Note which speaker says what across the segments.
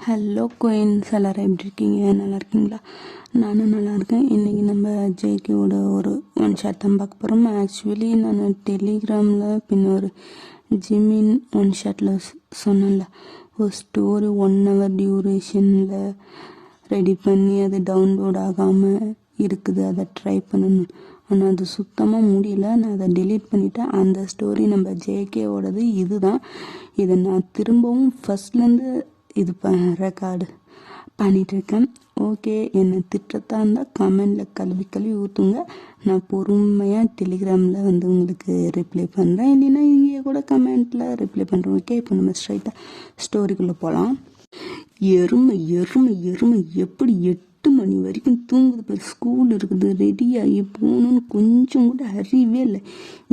Speaker 1: Hello queens, எல்லோரும் எப்படி இருக்கீங்க? நல்லா இருக்கீங்களா? நானும் நல்லா இருக்கேன். இன்றைக்கி நம்ம ஜேகேவோட ஒரு ஒன் ஷாட் தான் பார்க்க போகிறோம். ஆக்சுவலி நான் டெலிகிராமில் ஒரு ஜிமின் ஒன் ஷாட்டில் சொன்னேன்ல, ஒரு ஸ்டோரி 1 hour டியூரேஷனில் ரெடி பண்ணி அது டவுன்லோட் ஆகாமல் இருக்குது, அதை ட்ரை பண்ணணும். ஆனால் அது சுத்தமாக முடியல. நான் அதை டெலீட் பண்ணிவிட்டேன். அந்த ஸ்டோரி நம்ம ஜேகேவோடது இதுதான். இதை நான் திரும்பவும் ஃபஸ்ட்லேருந்து இது ரெக்கார்டு பண்ணிகிட்ருக்கேன். ஓகே, என்னை திட்டத்தான் இருந்தால் கமெண்டில் கழுவி ஊற்றுங்க. நான் பொறுமையாக டெலிகிராமில் உங்களுக்கு ரிப்ளை பண்ணுறேன். இல்லைன்னா இங்கே கூட கமெண்ட்டில் ரிப்ளை பண்ணுறேன். ஓகே, இப்போ நம்ம ஸ்ட்ரைட்டாக ஸ்டோரிக்குள்ளே போகலாம். எருமை எருமை எருமை எப்படி 8 மணி வரைக்கும் தூங்குது பேர். ஸ்கூல் இருக்குது, ரெடியாகி போகணுன்னு கொஞ்சம் கூட அறிவே இல்லை.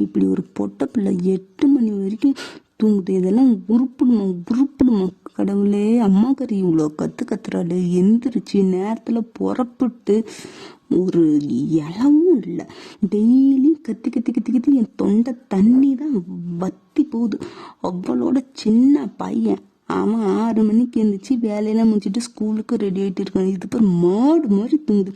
Speaker 1: இப்படி ஒரு பொட்டை பிள்ளை 8 மணி வரைக்கும் தூங்குது. இதெல்லாம் உருப்பிடுமா கடவுளே. அம்மா கறி இவ்வளோ கத்துறாள். எந்திரிச்சு நேரத்தில் புறப்பட்டு ஒரு இளவும் இல்லை. டெய்லி கத்தி என் தொண்டை தண்ணி தான் வத்தி போகுது. அவளோட சின்ன பையன் அவன் 6 மணிக்கு எழுந்திரிச்சு வேலையெல்லாம் முடிச்சுட்டு ஸ்கூலுக்கு ரெடி ஆகிட்டு இருக்கான். இது பேர் மாடு மாதிரி தூங்குது.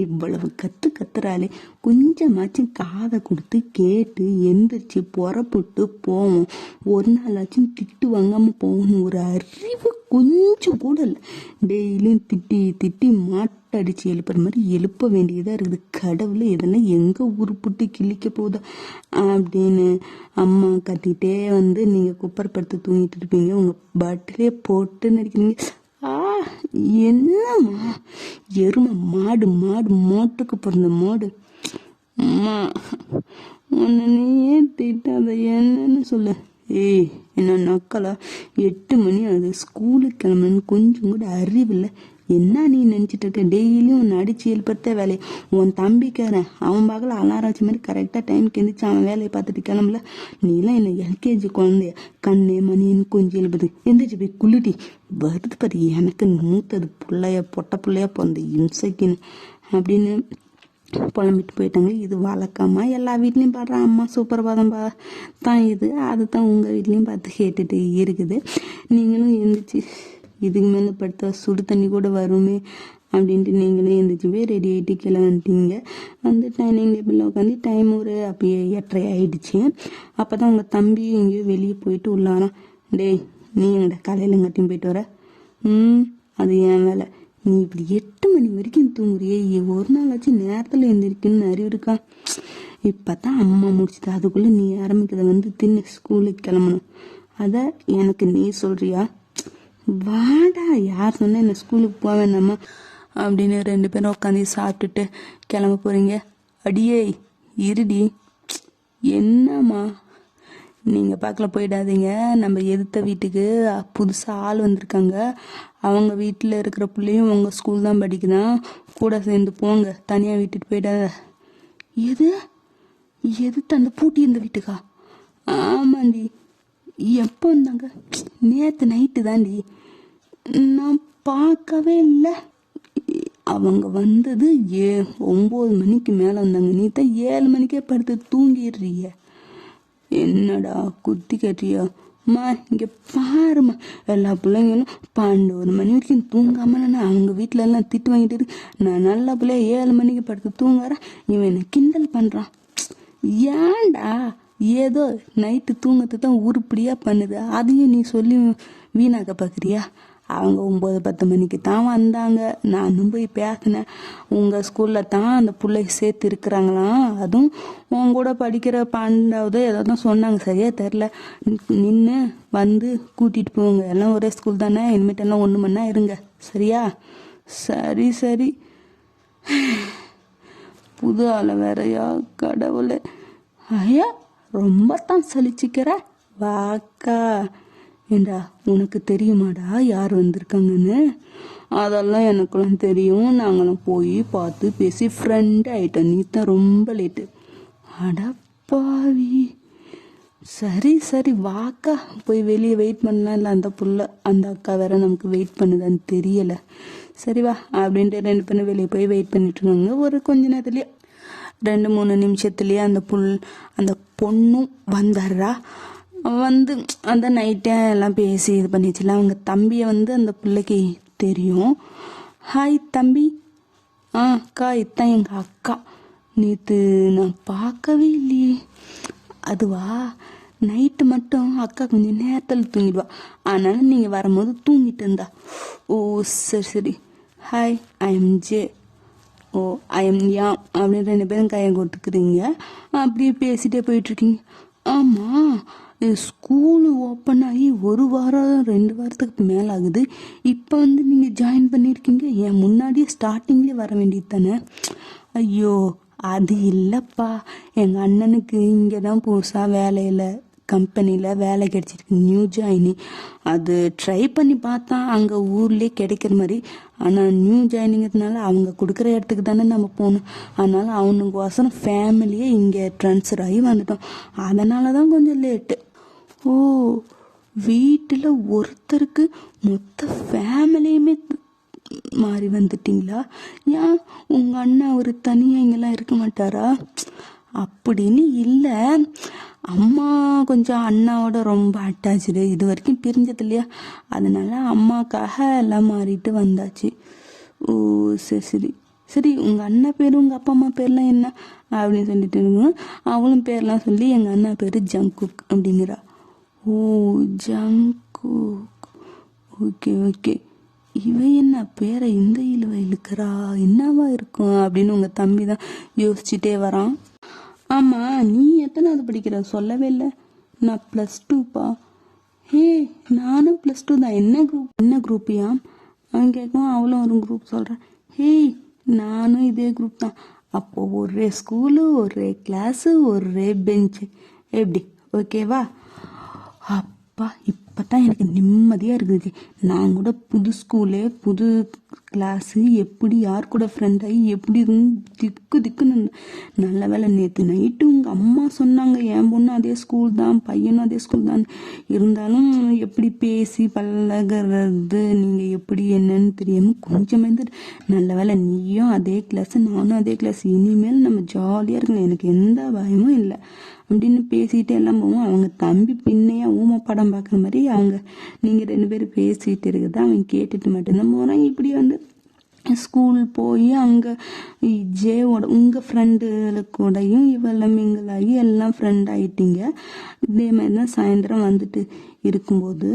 Speaker 1: இவ்வளவு கத்துறாளே, கொஞ்சமாச்சும் காதை கொடுத்து கேட்டு எந்திரிச்சு புறப்பட்டு போவோம். ஒரு நாளாச்சும் திட்டு வாங்காமல் போகணும். ஒரு அறிவு கொஞ்சம் கூட இல்லை. டெய்லியும் திட்டி மாட்டடிச்சு எழுப்புற மாதிரி எழுப்ப வேண்டியதாக இருக்குது. கடவுள் இதெல்லாம் எங்கே உருப்பிட்டு கிழிக்க போதோ அப்படின்னு அம்மா கத்திட்டே நீங்கள் குப்பரப்படுத்து தூங்கிட்டு இருப்பீங்க. உங்கள் பட்டிலே போட்டு நடிக்கிறீங்க. என்னம்மா எருமை மாடு மோட்டுக்கு பிறந்த மாடு. அம்மா உன்னை நீயே திட்டாத, என்னன்னு சொல்லு. ஏய், என்ன நக்கலா? 8 மணி ஆகுது, ஸ்கூலுக்கு கிளம்புன்னு கொஞ்சம் கூட அறிவில்லை. என்ன நீ நினச்சிட்டு இருக்க? டெய்லியும் உன்னை அடிச்சு எழுப்பத்த வேலையை. உன் தம்பிக்காரன் அவன் பார்க்கல அலாரம் வச்ச மாதிரி கரெக்டாக டைமுக்கு எழுந்திரிச்சு அவன் வேலையை பார்த்துட்டு கிளம்பல. நீலாம் என்ன எல்கேஜி குழந்தைய கண்ணே மணின்னு கொஞ்சம் எழுப்புது. எந்திரிச்சு போய் குளிட்டி வருது பாரு. எனக்கு மூத்தது பொட்டை பிள்ளையா பிறந்த இம்சைக்குன்னு அப்படின்னு புலம்பிட்டு போயிட்டாங்க. இது வழக்கமாக எல்லா வீட்லேயும் பாடுற அம்மா சுப்பிரபாதம் தான் இது. அது தான் உங்கள் வீட்லேயும் பார்த்து கேட்டுட்டு இருக்குது. நீங்களும் எழுந்திரிச்சு இதுக்கு மேலே படுத்த சுடு தண்ணி கூட வருமே அப்படின்ட்டு நீங்களும் எழுந்திரிச்சு போய் ரெடி ஆகிட்டு கீழே வந்துட்டீங்க. டைனிங் டேபிளில் உட்காந்து டைம் ஒரு அப்பயே 8:30 ஆகிடுச்சு. அப்போ தான் உங்கள் தம்பி எங்கேயோ வெளியே போயிட்டு உள்ளாராம். டேய், நீ எங்கடா காலையில் எங்காட்டியும் போயிட்டு வர? அது என் வேலை. நீ இப்படி 8 மணி வரைக்கும் தூங்குறியே, ஒரு நாளாச்சும் நேரத்தில் எழுந்திருக்குன்னு அறிவு இருக்கா? இப்போ தான் அம்மா முடிச்சுது, அதுக்குள்ளே நீ ஆரம்பிக்கிறத தின்னு ஸ்கூலுக்கு கிளம்பணும். அதை எனக்கு நீ சொல்கிறியா? வாடா, யார் சொன்னால் என்ன ஸ்கூலுக்கு போக வேண்டாமா அப்படின்னு 2 பேரும் உட்காந்து சாப்பிட்டுட்டு கிளம்ப போகிறீங்க. அடியே இருடி. என்னம்மா? நீங்கள் பார்க்கல போயிடாதீங்க. நம்ம எதிர்த்த வீட்டுக்கு புதுசாக ஆள் வந்திருக்காங்க. அவங்க வீட்டில் இருக்கிற பிள்ளையும் உங்கள் ஸ்கூல் தான் படிக்குதான். கூட சேர்ந்து போங்க, தனியாக விட்டுட்டு போயிடாத. எதுத்து அந்த பூட்டி இருந்த வீட்டுக்கா? ஆமாண்டி. எப்போ வந்தாங்க? நேற்று நைட்டு தாண்டி. நான் பார்க்கவே இல்லை. அவங்க வந்தது 9 மணிக்கு மேலே வந்தாங்க. நீ தான் 7 மணிக்கே படுத்து தூங்கிடுறிய. என்னடா குத்தி கட்டியா? அம்மா இங்கே பாருமா, எல்லா பிள்ளைங்களும் 12 மணி வரைக்கும் தூங்காமல் அவங்க வீட்டில எல்லாம் திட்டு வாங்கிட்டு நான் நல்ல பிள்ளைய 7 மணிக்கு படுத்து தூங்குறேன். இவன் என்ன கிண்டல் பண்ணுறான். ஏன்டா ஏதோ நைட்டு தூங்கத்தை தான் உருப்படியாக பண்ணுது, அதையும் நீ சொல்லி வீணாக்க பார்க்குறியா? அவங்க 9-10 மணிக்கு தான் வந்தாங்க. நானும் போய் பேசினேன். உங்கள் ஸ்கூலில் தான் அந்த பிள்ளை சேர்த்து இருக்கிறாங்களாம். அதுவும் உன் கூட படிக்கிற 12வது ஏதோ தான் சொன்னாங்க, சரியா தெரில. நின்று கூட்டிகிட்டு போங்க. எல்லாம் ஒரே ஸ்கூல் தானே, இனிமேட்டெல்லாம் 1 மணி நேரம் இருங்க, சரியா? சரி. புது ஆளை வேறையா கடவுளே. ஐயா, ரொம்ப தான் சலிச்சிக்கிற. வாக்கா. ஏண்டா, உனக்கு தெரியுமாடா யார் வந்திருக்காங்கன்னு? அதெல்லாம் எனக்குலாம் தெரியும். நாங்களாம் போய் பார்த்து பேசி ஃப்ரெண்ட் ஆகிட்டோம். நீ தான் ரொம்ப லேட்டு. அடப்பாவி. சரி வாக்கா, போய் வெளியே வெயிட் பண்ணலாம். இல்லை அந்த அக்கா வேற நமக்கு வெயிட் பண்ணுதான்னு தெரியலை. சரி வா அப்படின்ட்டு 2 பேரும் வெளியே போய் வெயிட் பண்ணிட்டு இருக்காங்க. ஒரு கொஞ்ச நேரத்துலேயே 2-3 நிமிஷத்துலேயே அந்த பொண்ணும் வந்துடுறா. வந்து அந்த நைட்டே எல்லாம் பேசி இது பண்ணிச்சுல. அவங்க தம்பியை வந்து அந்த பிள்ளைக்கு தெரியும். ஹாய் தம்பி. அக்கா, இதான் எங்கள் அக்கா. நேற்று நான் பார்க்கவே இல்லையே. அதுவா, நைட்டு மட்டும் அக்கா கொஞ்சம் நேரத்தில் தூங்கிடுவா, அதனால நீங்கள் வரும்போது தூங்கிட்டு இருந்தா. ஓ சரி சரி. Hi, I am J. Oh, I am யாம் அப்படின்னு 2 பேரும் கையை கொடுத்துக்கிறீங்க. அப்படியே பேசிட்டே போயிட்டுருக்கீங்க. ஆமாம், ஸ்கூலு ஓப்பன் ஆகி 1 வாரம் 2 வாரத்துக்கு மேலே ஆகுது. இப்போ வந்து நீங்கள் ஜாயின் பண்ணியிருக்கீங்க. என் முன்னாடியே ஸ்டார்டிங்லேயே வர வேண்டியது தானே. ஐயோ, அது இல்லைப்பா, எங்கள் அண்ணனுக்கு இங்கே தான் புதுசாக வேலையில் கம்பெனியில் வேலை கிடச்சிருக்கு, நியூ ஜாயினிங். அது ட்ரை பண்ணி பார்த்தா அங்கே ஊர்லேயே கிடைக்கிற மாதிரி. ஆனால் நியூ ஜாயினிங்கிறதுனால அவங்க கொடுக்குற இடத்துக்கு தானே நம்ம போகணும். அதனால் அவனுக்கு ஃபேமிலியே இங்கே ட்ரான்ஸ்ஃபர் ஆகி வந்துட்டோம். அதனால தான் கொஞ்சம் லேட்டு. ஓ, வீட்டில் ஒருத்தருக்கு மொத்த ஃபேமிலியுமே மாறி வந்துட்டீங்களா? ஏன் உங்கள் அண்ணன் ஒரு தனியாக இங்கெல்லாம் இருக்க மாட்டாரா? அப்படின்னு இல்லை, அம்மா கொஞ்சம் அண்ணாவோட ரொம்ப அட்டாச்சு, இது வரைக்கும் பிரிஞ்சது இல்லையா, அதனால அம்மாக்காக எல்லாம் மாறிட்டு வந்தாச்சு. ஓ சரி சரி சரி. உங்கள் அண்ணா பேர் உங்கள் அப்பா அம்மா பேர்லாம் என்ன அப்படின்னு சொல்லிட்டு இருக்கோம். அவளும் பேர்லாம் சொல்லி எங்கள் அண்ணா பேர் ஜங்குக் அப்படிங்கிறா. ஓ ஜங்குக், ஓகே ஓகே. இவ என்ன பேரை இந்த இழுவ இழுக்கிறா, என்னவா இருக்கும் அப்படின்னு உங்கள் தம்பி தான் யோசிச்சுட்டே வரான். ஆமாம், நீ எத்தனாவது படிக்கிற சொல்லவே இல்லை. நான் +2பா. ஹே, நானும் +2 தான். என்ன குரூப்பியாம் அவன் கேட்கும். அவளும் ஒரு குரூப் சொல்கிறேன். ஹே, நானும் இதே குரூப் தான். அப்போது ஒரே ஸ்கூலு, ஒரே கிளாஸு, ஒரே பெஞ்சு. எப்படி ஓகேவா? அப்பா, இப்போ தான் எனக்கு நிம்மதியாக இருக்குது. நான் கூட புது ஸ்கூலு, புது கிளாஸு, எப்படி யார் கூட ஃப்ரெண்ட் ஆகி எப்படி திக்குன்னு. நல்ல வேலை நேற்று நைட்டு உங்கள் அம்மா சொன்னாங்க என் பொண்ணு அதே ஸ்கூல் தான், பையனும் அதே ஸ்கூல் தான். இருந்தாலும் எப்படி பேசி பழகிறது, நீங்கள் எப்படி என்னன்னு தெரியாமல் கொஞ்சம் நல்ல வேலை நீயும் அதே கிளாஸு, நானும் அதே கிளாஸ். இனிமேல் நம்ம ஜாலியாக இருக்கணும், எனக்கு எந்த பயமும் இல்லை அப்படின்னு பேசிகிட்டு எல்லாம் போவோம். அவங்க தம்பி பின்னையா ஊமை படம் பார்க்குற மாதிரி நீங்கள் 2 பேரும் பேசிகிட்டு இருக்குது. அவன் கேட்டுட்டு மட்டும்தான் போகிறான். இப்படி வந்து ஸ்கூல் போய் அங்கே ஜேவோட உங்கள் ஃப்ரெண்டுக்கூடையும் இவெல்லாம் மிங்கிளாகி எல்லாம் ஃப்ரெண்ட் ஆகிட்டீங்க. இதே மாதிரி தான் சாயந்தரம் வந்துட்டு இருக்கும்போது,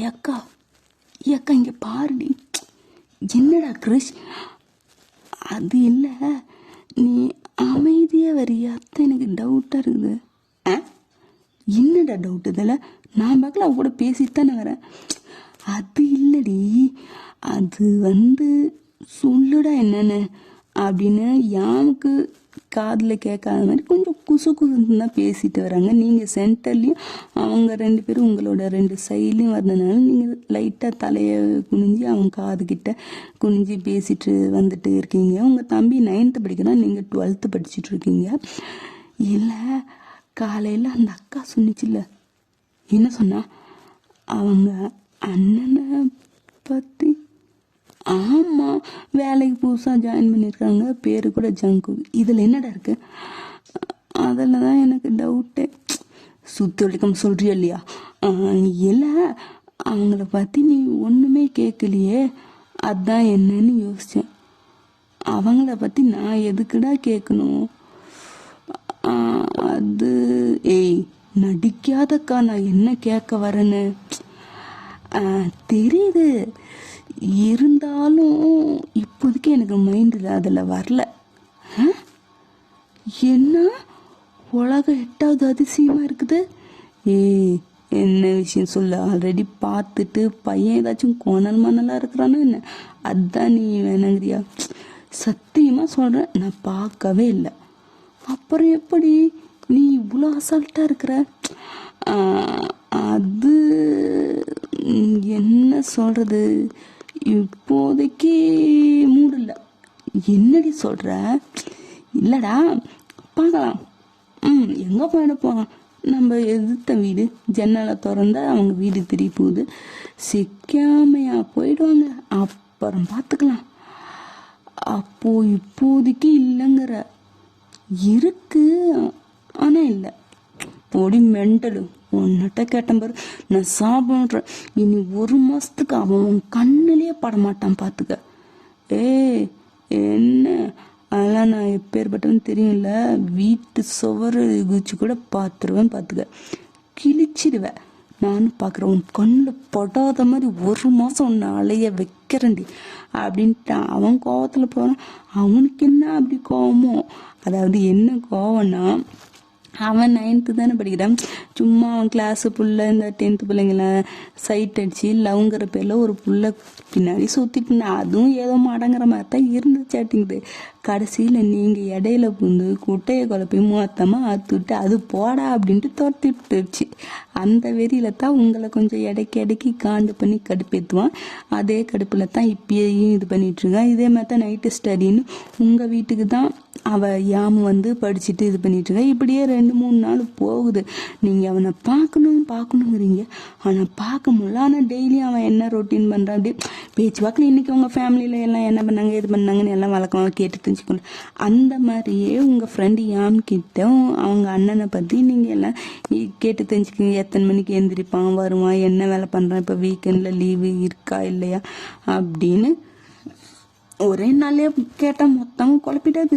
Speaker 1: ஏக்கா ஏக்கா இங்கே பாருடி. என்னடா கிரிஷ்? அது இல்லை, நீ அமைதியாக வரியா தான் எனக்கு டவுட்டாக இருக்குது. என்னடா டவுட் இதில்? நான் பார்க்கல, அவ கூட பேசிட்டு தானே வரேன். அது இல்லடி, அது வந்து சொல்லுடா என்னன்னு அப்படின்னு யாமுக்கு காதில் கேட்காத மாதிரி கொஞ்சம் குசுன்னு தான் பேசிட்டு வராங்க. நீங்கள் சென்டர்லேயும் அவங்க 2 பேரும் உங்களோட 2 சைட்லேயும் வந்ததுனால நீங்கள் லைட்டாக தலையை குனிஞ்சு அவங்க காதுகிட்ட குனிஞ்சு பேசிட்டு வந்துட்டு இருக்கீங்க. உங்கள் தம்பி 9th படிக்கிறான், நீங்கள் 12th படிச்சுட்டு இருக்கீங்க. இல்லை, காலையில் அந்த அக்கா சொன்னிச்சுல்ல, என்ன சொன்னா? அவங்க அண்ணனை பற்றி. ஆமாம், வேலைக்கு புதுசாக ஜாயின் பண்ணியிருக்காங்க, பேர் கூட ஜங்கு. இதில் என்னடா இருக்கு? அதில் தான் எனக்கு டவுட்டே. சுற்றி வலிக்கம் சொல்கிறியா இல்லையா? இல்லை, அவங்கள பற்றி நீ ஒன்றுமே கேட்கலையே, அதுதான் என்னன்னு யோசித்தேன். அவங்கள பற்றி நான் எதுக்குடா கேட்கணும்? அது ஏய் நடிக்காதக்கா, நான் என்ன கேட்க வரேன்னு தெரியுது. இருந்தாலும் இப்போதைக்கு எனக்கு மைண்டில் அதில் வரல. என்ன உலகம் 8வது அதிசயமாக இருக்குது? என்ன விஷயம் சொல்லு. ஆல்ரெடி பார்த்துட்டு பையன் ஏதாச்சும் கோணல் மணலாக இருக்கிறானா என்ன? அதுதான் நீ வேணாங்கிறியா? சத்தியமாக சொல்கிறேன், நான் பார்க்கவே இல்லை. அப்புறம் எப்படி நீ இவ்வளோ அசால்ட்டாக இருக்கிற? அது என்ன சொல்கிறது, இப்போதைக்கு மூடில்லை. என்னடி சொல்கிற? இல்லைடா, பார்க்கலாம். எங்கே போயிட போகலாம்? நம்ம எதிர்த்த வீடு, ஜன்னலை திறந்தா அவங்க வீடு திருப்பி போகுது. சிக்காமையா போயிடுவாங்க, அப்புறம் பார்த்துக்கலாம். அப்போ இப்போதைக்கு இல்லைங்கிற? இருக்கு, ஆனால் இல்லை. பொடி மெண்டலு. உன்னிட்ட கேட்டேன் பாரு, நான் சாப்பிட்றேன், இனி 1 மாசத்துக்கு அவன் உன் கண்ணிலேயே படமாட்டான் பார்த்துக்க. ஏய் என்ன, அதெல்லாம் நான் எப்பேற்பட்டவன்னு தெரியும்ல, வீட்டு சுவரு குச்சி கூட பார்த்துருவேன் பார்த்துக்க, கிழிச்சிடுவேன். நானும் பார்க்குறேன், உன் கண்ணில் படாத மாதிரி 1 மாதம் உன்னை அலைய வைக்கிறேன்டி அப்படின்ட்டு அவன் கோவத்தில் போகிறான். அவனுக்கு என்ன அப்படி கோவமோ, அதாவது என்ன கோவம்னா, அவன் 9th தானே படிக்கிறான். சும்மா அவன் கிளாஸு புள்ள இந்த 10th பிள்ளைங்கள சைட் அடிச்சு லவ்ங்கிற பேரில் ஒரு புள்ள பின்னாடி சுற்றிட்டு, அதுவும் ஏதோ மாடங்கிற மாதிரி தான் இருந்துச்சாட்டிங்குது. கடைசியில் நீங்கள் இடையில புந்து குட்டையை குழப்பி மொத்தமாக அத்துவிட்டு அது போடா அப்படின்ட்டு துரத்தி விட்டுருச்சு. அந்த வெறியில தான் உங்களை கொஞ்சம் இடைக்கி காண்டு பண்ணி கடுப்பேற்றுவான். அதே கடுப்பில் தான் இப்பயும் இது பண்ணிகிட்ருக்கான். இதே மாதிரி தான் நைட்டு ஸ்டடின்னு உங்கள் வீட்டுக்கு தான் அவள் யாம வந்து படிச்சுட்டு இது பண்ணிகிட்ருக்கா. இப்படியே 2-3 நாள் போகுது. நீங்கள் அவனை பார்க்கணுங்கிறீங்க, ஆனால் பார்க்க முடியல. ஆனால் டெய்லியும் அவன் என்ன ரொட்டீன் பண்ணுறான் அப்படி பேச்சு வாக்கில் இன்றைக்கி உங்கள் ஃபேமிலியில் எல்லாம் என்ன பண்ணாங்க இது பண்ணாங்கன்னு எல்லாம் வழக்கமாக கேட்டு தெரிஞ்சுக்கணும். அந்த மாதிரியே உங்கள் ஃப்ரெண்டு யாம்கிட்ட அவங்க அண்ணனை பற்றி நீங்கள் எல்லாம் கேட்டு தெரிஞ்சுக்கோங்க. எத்தனை மணிக்கு எழுந்திரிப்பான், வருவான், என்ன வேலை பண்ணுறான், இப்போ வீக்கெண்டில் லீவு இருக்கா இல்லையா அப்படின்னு ஒரே நாளே கேட்டால் மொத்தம் குழப்பிட்டாது.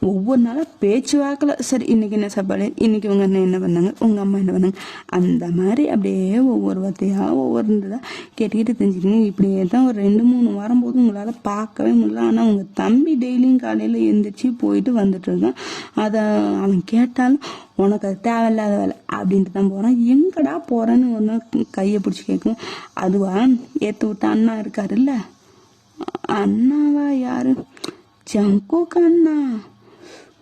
Speaker 1: ஒவ்வொரு நாளும் பேச்சு வாக்கில் சரி இன்னைக்கு என்ன சாப்பாடு, இன்னைக்கு உங்கள் அண்ணன் என்ன பண்ணாங்க, உங்கள் அம்மா என்ன பண்ணாங்க, அந்த மாதிரி அப்படியே ஒவ்வொரு வார்த்தையாக ஒவ்வொரு தான் கேட்டுக்கிட்டு தெரிஞ்சுக்கணும். இப்படியே தான் ஒரு 2-3 வாரம் போது உங்களால் பார்க்கவே முடியல. ஆனால் உங்கள் தம்பி டெய்லியும் காலையில் எழுந்திரிச்சு போயிட்டு வந்துட்டு இருக்கான். அதை அவன் கேட்டாலும் உனக்கு அது தேவையில்லாத வேலை அப்படின்ட்டு தான் போகிறான். எங்கடா போகிறேன்னு ஒரு நாள் கையை பிடிச்சி கேட்கும். அதுவா ஏற்று விட்ட அண்ணா இருக்காருல்ல, அண்ணாவா யாரு, ஜங்கோக்கு அண்ணா.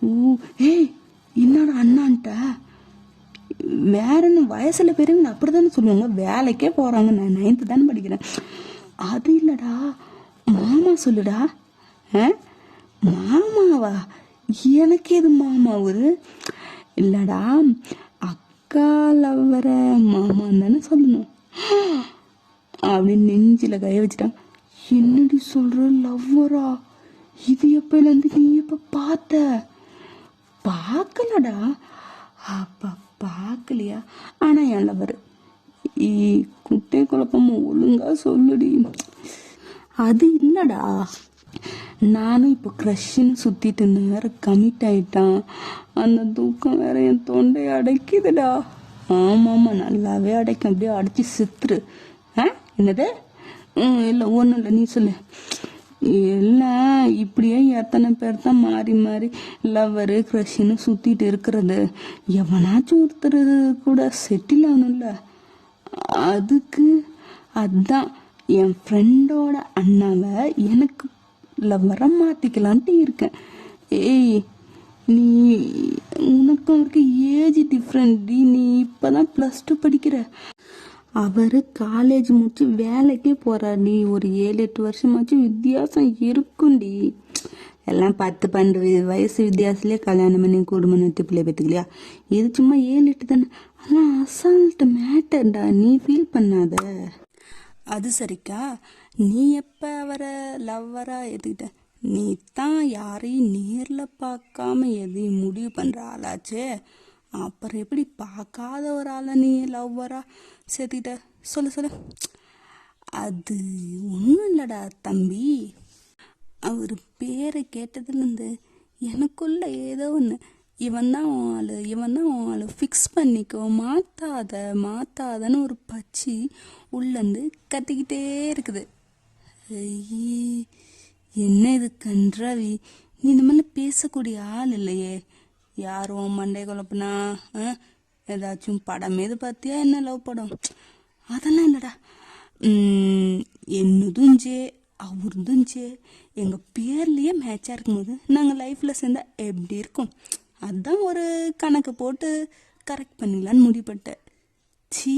Speaker 1: ஓ ஏய் என்னோட அண்ணான்ட்ட வேற என்ன, வயசுல பெரியவங்க அப்படித்தானே சொல்லுவாங்க, வேலைக்கே போறாங்க. நான் 9th தானே படிக்கிறேன். அது இல்லடா மாமா சொல்லுடா. மாமாவா, எனக்கு எது மாமா ஒரு இல்லடா, அக்கா லவ்வர மாமான்னு தானே சொல்லணும் அப்படின்னு நெஞ்சில கைய வச்சுட்டான். என்னடி சொல்ற, லவ்வரா? இது எப்பலேருந்து நீ எப்ப பார்த்த? பார்க்கலடா. அப்ப பார்க்கலையா? ஆனா என் லவ்வர் குட்டை குழப்பமா ஒழுங்கா சொல்லுடி. அது இல்லடா, நானும் இப்போ க்ரஷ்ன்னு சுத்திட்டு இருந்தேன், வேற கமிட் ஆயிட்டான். அந்த தூக்கம் வேற என் தொண்டையை அடைக்குதுடா. ஆமாமா நல்லாவே அடைக்கும், அப்படியே அடைச்சி சித்துரு. என்னது? இல்லை ஒன்றும் இல்லை, நீ சொல்லு. இல்லை இப்படியே எத்தனை பேர் தான் மாறி மாறி லவ்வரு க்ரஷ்ன்னு சுற்றிட்டு இருக்கிறது. எவனாச்சும் ஒருத்தர் கூட செட்டில் ஆகணும்ல. அதுக்கு அதான் என் ஃப்ரெண்டோட அண்ணாவை எனக்கு லவ்வரை மாற்றிக்கலான்ட்டு இருக்கேன். ஏய் நீ உனக்கும் அவருக்கு ஏஜ் டிஃப்ரெண்ட்டி. நீ இப்போ தான் +2 படிக்கிற, அவர் காலேஜ் முடிச்சு வேலைக்கே போறாடி. ஒரு 7-8 வருஷமாச்சும் வித்தியாசம் இருக்குண்டி. எல்லாம் 10-12 வயசு வித்தியாசத்துலேயே கல்யாணம் பண்ணி குடும்பம் நட்டு பிள்ளை பெற்றுக்கலையா? இது சும்மா 7-8 தானே, அதெல்லாம் அசால்ட் மேட்டர்டா, நீ ஃபீல் பண்ணாத. அது சரிக்கா, நீ எப்போ அவரை லவ்வரா எடுத்துக்கிட்ட? நீ தான் யாரையும் நேரில் பார்க்காம எதையும் முடிவு பண்ணுற ஆளாச்சே, அப்புறம் எப்படி பார்க்காத ஒரு ஆளை நீ லவ்வரா சேர்த்துக்கிட்ட? சொல்லு. அது ஒன்றும் இல்லடா தம்பி, அவர் பேரை கேட்டதுலேருந்து எனக்குள்ள ஏதோ ஒன்று, இவன் தான் ஆள் ஃபிக்ஸ் பண்ணிக்கோ, மாத்தாதன்னு ஒரு பச்சி உள்ளேருந்து கத்திக்கிட்டே இருக்குது. என்ன இது கன்றாவி, நீ இந்த மாதிரி பேசக்கூடிய ஆள் இல்லையே. யாரும் மண்டை குழப்புனா ஏதாச்சும் படம் எது பார்த்தியா, என்ன லவ் படம்? அதெல்லாம் இல்லைடா. என்னதும் ஜே அவருதும் ஜே, எங்கள் பேர்லேயே மேட்சாக இருக்கும்போது நாங்கள் லைஃப்பில் சேர்ந்தா எப்படி இருக்கும்? அதான் ஒரு கணக்கு போட்டு கரெக்ட் பண்ணிடலான்னு முடிப்பட்டேன். சீ,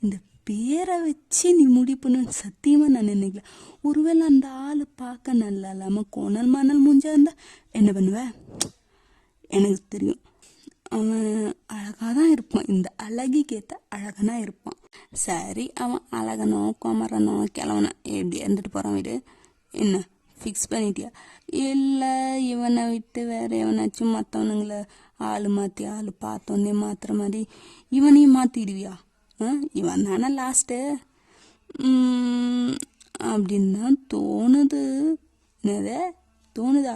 Speaker 1: இந்த பேரை வச்சு நீ முடிவு பண்ணுன்னு சத்தியமாக நான் நினைக்கல. ஒருவேளை அந்த ஆள் பார்க்க நல்லா இல்லாமல் கோணல் மணல் மூஞ்சா இருந்தால் என்ன பண்ணுவேன்? எனக்கு தெரியும், அவன் அழகாக தான் இருப்பான், இந்த அழகிக்கேற்ற அழகனாக இருப்பான். சரி, அவன் அழகனோ குமரனோ கிழவனோ எப்படி இருந்துட்டு போகிறான் வீடு, என்ன ஃபிக்ஸ் பண்ணிட்டியா? இல்லை இவனை விட்டு வேற எவனாச்சும் மற்றவனுங்களை ஆள் மாற்றி ஆள் பார்த்தோன்னே மாத்துற மாதிரி இவனையும் மாற்றிடுவியா? இவன் தானே லாஸ்ட்டு அப்படின்னு தான் தோணுது. என்னதே தோணுதா?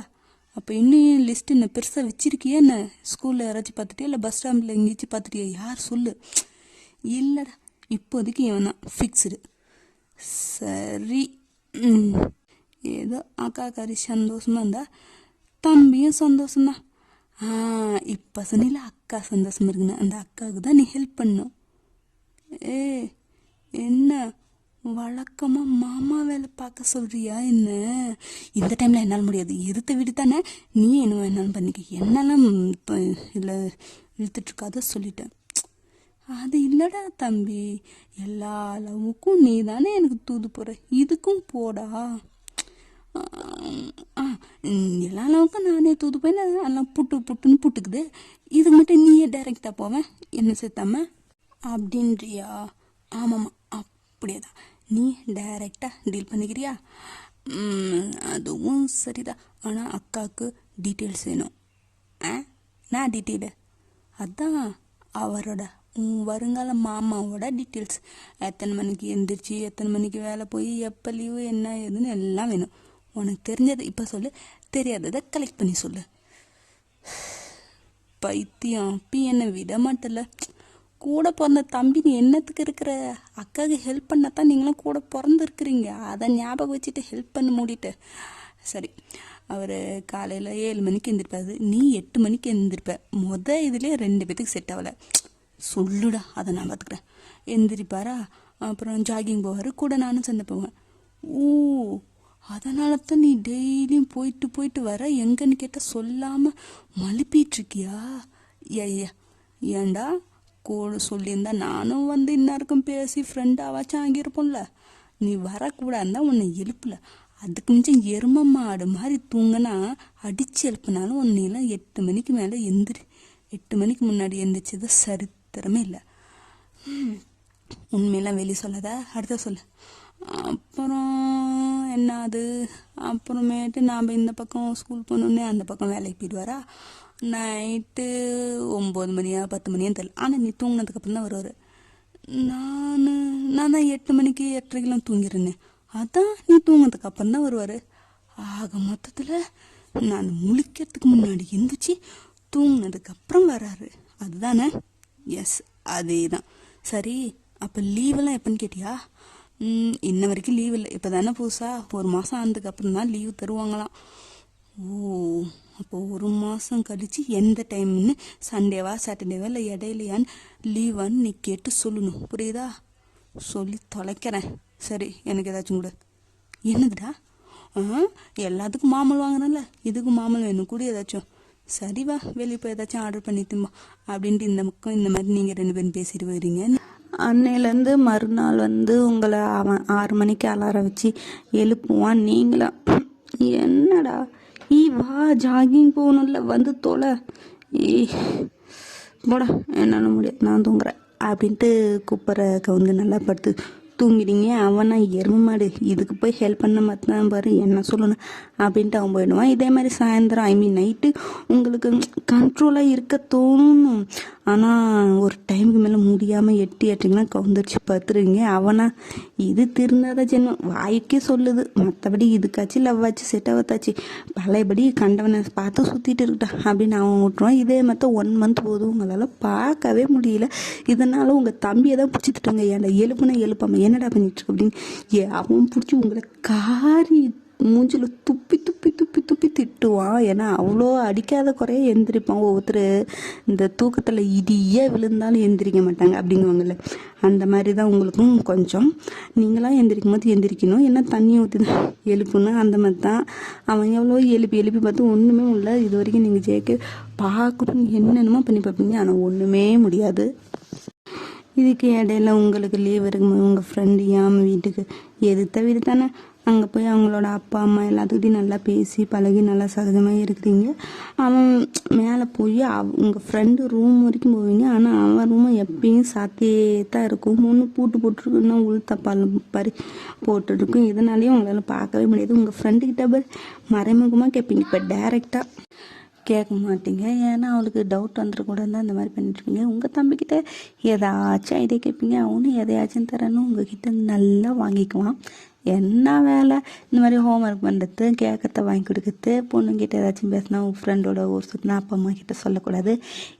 Speaker 1: அப்போ இன்னும் லிஸ்ட் என்ன பெருசாக வச்சிருக்கியா என்ன? ஸ்கூலில் யாராச்சும் பார்த்துட்டியா இல்லை பஸ் ஸ்டாண்டில் எங்கேயாச்சும் பார்த்துட்டியா? யார் சொல்லு. இல்லைடா, இப்போதைக்கு இவன் தான் ஃபிக்ஸ்டு. சரி, ஏதோ அக்காக்காரி சந்தோஷமா இருந்தா தம்பியும் சந்தோஷம்தான். இப்போ சொன்னில அக்கா சந்தோஷமா இருக்குன்னு, அந்த அக்காவுக்கு தான் நீ ஹெல்ப் பண்ணும். என்ன வழக்கமா மாமா வேலை பார்க்க சொல்றியா என்ன? இந்த டைம்ல என்னால் முடியாது. எதிர்த்த வீடு தானே, நீ என்ன வேணாலும் பண்ணிக்க, என்னெல்லாம் இப்போ இல்லை இழுத்துட்டு இருக்காத சொல்லிட்டேன். அது இல்லடா தம்பி, எல்லா அளவுக்கும் நீ தானே எனக்கு தூது போற, இதுக்கும் போடா. எல்லா அளவுக்கும் நானே தூது போய் எல்லாம் புட்டுன்னு புட்டுக்குது, இதுக்கு மட்டும் நீயே டைரக்டா போவேன் என்ன சேர்த்தாம அப்படின்றியா? ஆமாம்மா, அப்படியே தான். நீ டைரக்டா டீல் பண்ணிக்கிறியா? அதுவும் சரிதான். ஆனால் அக்காவுக்கு டீட்டெயில்ஸ் வேணும். நான் டீட்டெயிலு அதான் அவரோட வருங்கால மாமாவோட டீட்டெயில்ஸ். எத்தனை மணிக்கு எந்திரிச்சு, எத்தனை மணிக்கு வேலை போய், எப்போ லீவு, என்ன ஏதுன்னு எல்லாம் வேணும். உனக்கு தெரிஞ்சதை இப்போ சொல்லு, தெரியாததை கலெக்ட் பண்ணி சொல்லு. பைத்தியம், அப்படி என்னை விட மாட்டல. கூட பிறந்த தம்பி நீ என்னத்துக்கு இருக்கிற? அக்காவுக்கு ஹெல்ப் பண்ணத்தான் நீங்களும் கூட பிறந்துருக்குறீங்க. அதை ஞாபகம் வச்சுட்டு ஹெல்ப் பண்ண மூடிட்டு. சரி, அவர் காலையில் 7 மணிக்கு எழுந்திருப்பாரு, நீ 8 மணிக்கு எழுந்திருப்ப. இதுலேயே 2 பேத்துக்கு செட் ஆகலை. சொல்லுடா, அதை நான் பார்த்துக்கிறேன். எந்திரிப்பாரா, அப்புறம் ஜாகிங் போவார், கூட நானும் சண்டை போவேன். அதனால தான் நீ டெய்லியும் போயிட்டு வர. எங்கன்னு கேட்டால் சொல்லாமல் மழுப்பிட்டுருக்கியா? ஏண்டா கூட சொல்லியிருந்தா நானும் வந்து இன்னாருக்கும் பேசி ஃப்ரெண்டாவாச்சும் ஆகியிருப்போம்ல. நீ வரக்கூடாதுதான் உன்னை எழுப்பல. அதுக்கு மிச்சம் எரும மாடு மாதிரி தூங்கினா அடித்து எழுப்பினாலும் உன்னையெல்லாம் 8 மணிக்கு மேலே 8 மணிக்கு முன்னாடி எந்திரிச்சது சரித்திரமே இல்லை. உண்மையெல்லாம் வெளியே சொல்லாத, அடுத்த சொல்லு. அப்புறம் என்ன அது? அப்புறமேட்டு நாம் இந்த பக்கம் ஸ்கூல் போனோடனே அந்த பக்கம் வேலைக்கு போயிடுவாரா. நைட்டு 9 மணியா 10 மணியா தெரியல. ஆனால் நீ தூங்கினதுக்கப்புறம் தான் வருவார். நான் தான் 8 மணிக்கு 8:30 தூங்கிடுறேனே, அதான் நீ தூங்கினதுக்கு அப்புறம் தான் வருவார். ஆக மொத்தத்தில் நான் முழிக்கிறதுக்கு முன்னாடி எந்திரிச்சு தூங்கினதுக்கப்புறம் வராரு, அதுதானே? எஸ், அதே தான். சரி, அப்போ லீவெல்லாம் எப்போன்னு கேட்டியா? இன்ன வரைக்கும் லீவ் இல்லை. இப்போ தானே புதுசாக 1 மாதம் ஆனதுக்கப்புறம் தான் லீவு தருவாங்களாம். அப்போ 1 மாதம் கழித்து எந்த டைம்னு, சண்டேவா சாட்டர்டேவா இல்லை இடையிலையான்னு லீவான்னு நீ கேட்டு சொல்லணும், புரியுதா? சொல்லி தொலைக்கிறேன். சரி, எனக்கு ஏதாச்சும் கூட. என்னதுடா? எல்லாத்துக்கும் மாமல் வாங்குறேன்ல, இதுக்கு மாமல் வேணும் கூட ஏதாச்சும். சரி வா, வெளியே போய் ஏதாச்சும் ஆர்டர் பண்ணிட்டுமா அப்படின்ட்டு இந்த பக்கம் இந்த மாதிரி நீங்கள் 2 பேரும் பேசிட்டு வரீங்க. அன்னையிலேருந்து மறுநாள் வந்து உங்களை அவன் 6 மணிக்கு அலாரம் வச்சு எழுப்புவான். நீங்களா என்னடா வா ஜாகிங் போகணும்ல, வந்து தொலை, போடா என்னால் முடியாது நான் தூங்குறேன் அப்படின்ட்டு குப்பரை கவுந்து நல்லா படுத்து தூங்கிடுங்க. அவனா எருமை மாடு, இதுக்கு போய் ஹெல்ப் பண்ண மாத்தான் பாரு, என்ன சொல்லணும் அப்படின்ட்டு அவன் போயிடுவான். இதே மாதிரி சாயந்தரம் நைட்டு உங்களுக்கு கண்ட்ரோலாக இருக்க தோணும். ஆனால் ஒரு டைமுக்கு மேலே முடியாமல் 8:30 கவுந்துருச்சு பத்துருங்க. அவனா இது திருந்தாத ஜென்மம், வாய்க்கே சொல்லுது. மற்றபடி இதுக்காச்சும் லவ்வாச்சு செட் ஆகத்தாச்சு, பழையபடி கண்டவனை பார்த்து சுற்றிட்டு இருக்கட்டா அப்படின்னு அவன் விட்டுருவான். இதே மாதிரி 1 மந்த் போதும் உங்களால் பார்க்கவே முடியல. இதனால உங்கள் தம்பியை தான் பிடிச்சிட்டுங்க. ஏன்டா எழுப்பாமல் என்னடா பண்ணிட்டு இருக்கு அப்படின்னு அவன் பிடிச்சி உங்களை காரி மூஞ்சில் துப்பி திட்டுவான். ஏன்னா அவ்வளோ அடிக்காத குறைய எந்திரிப்பான். ஒவ்வொருத்தர் இந்த தூக்கத்தில் இடியே விழுந்தாலும் எந்திரிக்க மாட்டாங்க அப்படிங்குவாங்கல்ல, அந்த மாதிரி தான் உங்களுக்கும் கொஞ்சம். நீங்களாம் எந்திரிக்கும் போது எந்திரிக்கணும், என்ன தண்ணி ஊற்றி தான் எழுப்பணும், அந்த மாதிரி தான். அவன் எவ்வளோ எழுப்பி பார்த்து ஒன்றுமே இல்லை. இது வரைக்கும் நீங்கள் ஜெயிக்க பார்க்கணும் என்னென்னமோ பண்ணி பார்ப்பீங்க, ஆனால் ஒன்றுமே முடியாது. இதுக்கு இடையில உங்களுக்கு லீவ் இருக்கும்போது உங்கள் ஃப்ரெண்டு வீட்டுக்கு எதிர்த்த வீடு தானே, அங்கே போய் அவங்களோட அப்பா அம்மா எல்லாத்துக்கிட்டையும் நல்லா பேசி பழகி நல்லா சகஜமாக இருக்கிறீங்க. அவன் மேலே போய் உங்கள் ஃப்ரெண்டு ரூம் வரைக்கும் போவீங்க. ஆனால் அவன் ரூமை எப்பயும் சாத்தியே தான் இருக்கும். ஒன்று பூட்டு போட்டுருக்குன்னா உள்தப்பால் பறி போட்டுருக்கும். இதனாலேயும் உங்களால் பார்க்கவே முடியாது. உங்கள் ஃப்ரெண்டுக்கிட்ட மறைமுகமாக கேட்பீங்க. இப்போ டைரெக்டாக கேட்க மாட்டீங்க. ஏன்னா அவளுக்கு டவுட் வந்துடக்கூடாதுன்னு அந்த மாதிரி பண்ணிட்டுருப்பீங்க. உங்கள் தம்பிக்கிட்ட ஏதாச்சும் ஐடியா கேட்பீங்க, அவனும் எதையாச்சும் தரணும் உங்ககிட்ட நல்லா வாங்கிக்குவான். என்ன வேலை இந்த மாதிரி ஹோம்ஒர்க் பண்ணுறது, கேட்கறத வாங்கி கொடுக்குறது, பொண்ணுங்கிட்ட ஏதாச்சும் பேசினா உங்கள் ஃப்ரெண்டோட ஒரு சுற்றினா அப்பா அம்மா கிட்ட சொல்லக்கூடாது,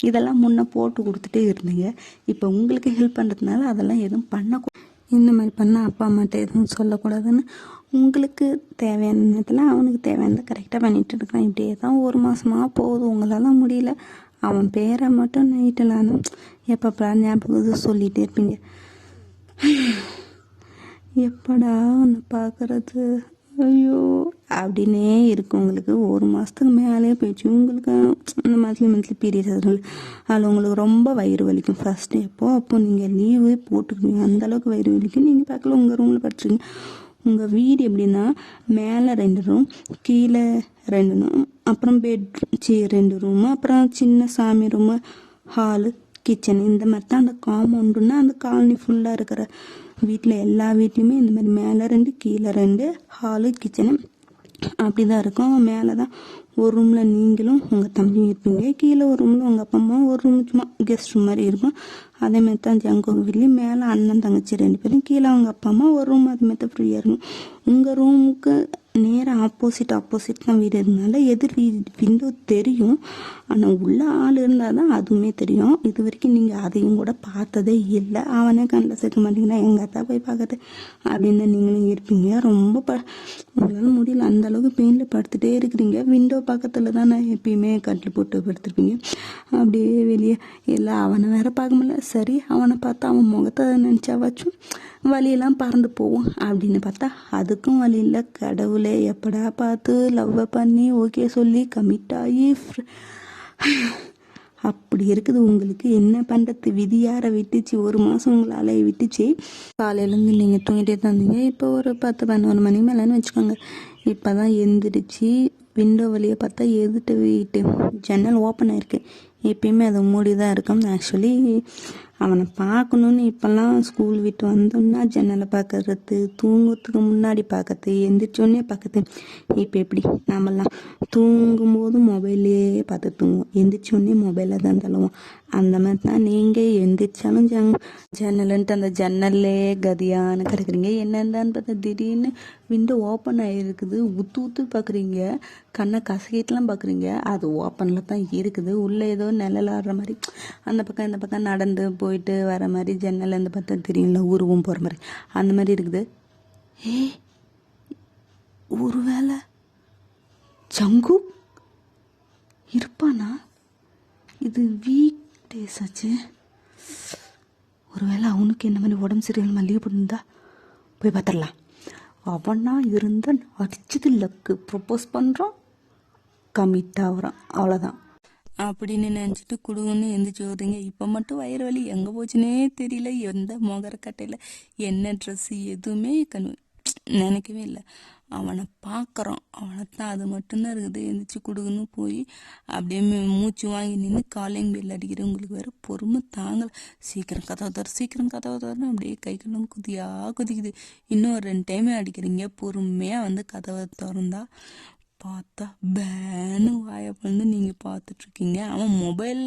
Speaker 1: இதெல்லாம் முன்னே போட்டு கொடுத்துட்டே இருந்தீங்க. இப்போ உங்களுக்கு ஹெல்ப் பண்ணுறதுனால அதெல்லாம் எதுவும் பண்ணக்கூடாது. இந்த மாதிரி பண்ணால் அப்பா அம்மாட்ட எதுவும் சொல்லக்கூடாதுன்னு உங்களுக்கு தேவையான நேரத்தில் அவனுக்கு தேவையானதை கரெக்டாக பண்ணிகிட்டு இருக்கிறான். இப்படியே தான் ஒரு மாதமாக போகுது. உங்களால் முடியல. அவன் பேரை மட்டும் நைட்டில் எப்போ ஞாபகம் சொல்லிகிட்டே இருப்பீங்க. எப்படா அவனை பார்க்குறது, ஐயோ அப்படின்னே இருக்கும். உங்களுக்கு ஒரு மாதத்துக்கு மேலே போயிடுச்சு. உங்களுக்கு இந்த மந்த்லி பீரியட்ஸ் அதில் உங்களுக்கு ரொம்ப வயிறு வலிக்கும். ஃபஸ்ட்டு அப்போ நீங்கள் லீவு போட்டுக்குவீங்க. அந்தளவுக்கு வயிறு வலிக்கும். நீங்கள் பார்க்கல உங்கள் ரூமில் படுத்துருங்க. உங்கள் வீடு எப்படின்னா மேலே 2 ரூம், கீழே 2 ரூம், அப்புறம் பெட்ரூம் 2 ரூமு, அப்புறம் சின்ன சாமி ரூமு, ஹாலு, கிச்சன், இந்த மாதிரி தான் அந்த காம்பவுண்டுன்னா அந்த காலனி ஃபுல்லாக இருக்கிற வீட்டில் எல்லா வீட்லேயுமே இந்த மாதிரி மேலே 2 கீழே 2 ஹாலு கிச்சனு அப்படி தான் இருக்கும். மேலே தான் ஒரு ரூமில் நீங்களும் உங்கள் தம்பியும் இருப்பீங்க. கீழே ஒரு ரூமில் உங்கள் அப்பா அம்மா, ஒரு ரூம் சும்மா கெஸ்ட் ரூம் மாதிரி இருக்கும். அதேமாதிரி தான் ஜங்கோங்க வீட்லேயும் மேலே அண்ணன் தங்கச்சி 2 பேரும், கீழே அவங்க அப்பா அம்மா, ஒரு ரூம் அதுமாதிரி தான் ஃப்ரீயாக இருக்கும். உங்கள் ரூமுக்கு நேராக ஆப்போசிட் தான் வீடு இருந்தால எதிர் விண்டோ தெரியும். ஆனால் உள்ள ஆள் இருந்தால் தான் அதுவுமே தெரியும். இது வரைக்கும் நீங்கள் அதையும் கூட பார்த்ததே இல்லை. அவனே கண்ணில் சேர்க்க மாட்டீங்கன்னா எங்கள் அத்தா போய் பார்க்கறது அப்படின்னு நீங்களும் இருப்பீங்க. ரொம்ப உங்களால் முடியல, அந்தளவுக்கு பெயினில் படுத்துகிட்டே இருக்கிறீங்க. விண்டோ பக்கத்தில் தான் நான் எப்பயுமே கட்டில் போட்டு படுத்துருப்பீங்க. அப்படியே வெளியே இல்லை அவனை வேற பார்க்க முடியல. சரி அவனை பார்த்தா அவன் முகத்தை நினச்சாவாச்சும் வழியெல்லாம் பறந்து போவோம் அப்படின்னு பார்த்தா அதுக்கும் வழி இல்லை. கடவுளே எப்படா பார்த்து லவ்வை பண்ணி ஓகே சொல்லி கமிட் ஆகி அப்படி இருக்குது. உங்களுக்கு என்ன பண்ணுறது, விதி யாரை விட்டுச்சு, ஒரு மாதம் உங்களால் விட்டுச்சு. காலையிலேருந்து நீங்கள் தூங்கிட்டே தந்தீங்க. இப்போ ஒரு 10-11 மணி மேலேன்னு வச்சுக்கோங்க. இப்போ தான் எந்திரிச்சு விண்டோ வழியை பார்த்தா எதிர்த்து வீட்டு ஜன்னல் ஓப்பன் ஆகிருக்கு. எப்பயுமே அது மூடி தான் இருக்கும். ஆக்சுவலி அவனை பார்க்கணுன்னு இப்போல்லாம் ஸ்கூல் விட்டு வந்தோம்னா ஜன்னலை பார்க்கறது, தூங்குறதுக்கு முன்னாடி பார்க்கறது, எந்திரிச்சோடனே பார்க்கறது. இப்போ எப்படி நம்மலாம் தூங்கும்போது மொபைல்லே பார்த்து தூங்குவோம், எந்திரிச்சோடனே மொபைலில் தான் தள்ளுவோம். அந்த மாதிரி தான் நீங்கள் எந்திரிச்சாலும் ஜன்னலுன்ட்டு அந்த ஜன்னல்லே கதியான்னு கிடக்குறீங்க. என்னென்னு பார்த்தா திடீர்னு விண்டோ ஓப்பன் ஆகிருக்குது. ஊற்று பார்க்குறீங்க, கண்ணை கசக்கிட்டுலாம் பார்க்குறீங்க. அது ஓப்பனில் தான் இருக்குது. உள்ளே ஏதோ நிழல் ஆடுற மாதிரி அந்த பக்கம் இந்த பக்கம் நடந்து போயிட்டு வர மாதிரி ஜன்னல் அந்த பார்த்தா தெரியும்ல, உருவம் போகிற மாதிரி அந்த மாதிரி இருக்குது. ஒரு வேளை ஜங்கு இருப்பானா? இது வீக் டேஸ் ஆச்சு. ஒருவேளை அவனுக்கு என்ன மாதிரி உடம்பு சரியில்லாமல் லீவ் பண்ணிருந்தா போய் பார்த்துடலாம். அவனா இருந்தால் அடிச்சது லக்கு, ப்ரப்போஸ் பண்ணுறான், கமிட் ஆகுறான், அவ்வளோதான் அப்படின்னு நினச்சிட்டு குடுன்னு எந்திரிச்சு வருதுங்க. இப்போ மட்டும் வயிறு வலி எங்கே போச்சுன்னே தெரியல. எந்த முகரக்கட்டையில் என்ன ட்ரெஸ்ஸு எதுவுமே நினைக்கவே இல்லை. அவனை பார்க்குறான், அவனை தான், அது மட்டும்தான் இருக்குது. எந்திரிச்சு குடுக்குன்னு போய் அப்படியே மூச்சு வாங்கி நின்று காலிங் பெல் அடிக்கிற. உங்களுக்கு வேறு பொறுமை தாங்கலை. சீக்கிரம் கதவை தரணும். அப்படியே கைகளும் குதிக்குது. இன்னும் 2 டைமே அடிக்கிறீங்க. பொறுமையாக வந்து கதவை திறந்தா பார்த்தா பேனு வாயை பண்ணு நீங்கள் பார்த்துட்ருக்கீங்க. அவன் மொபைல்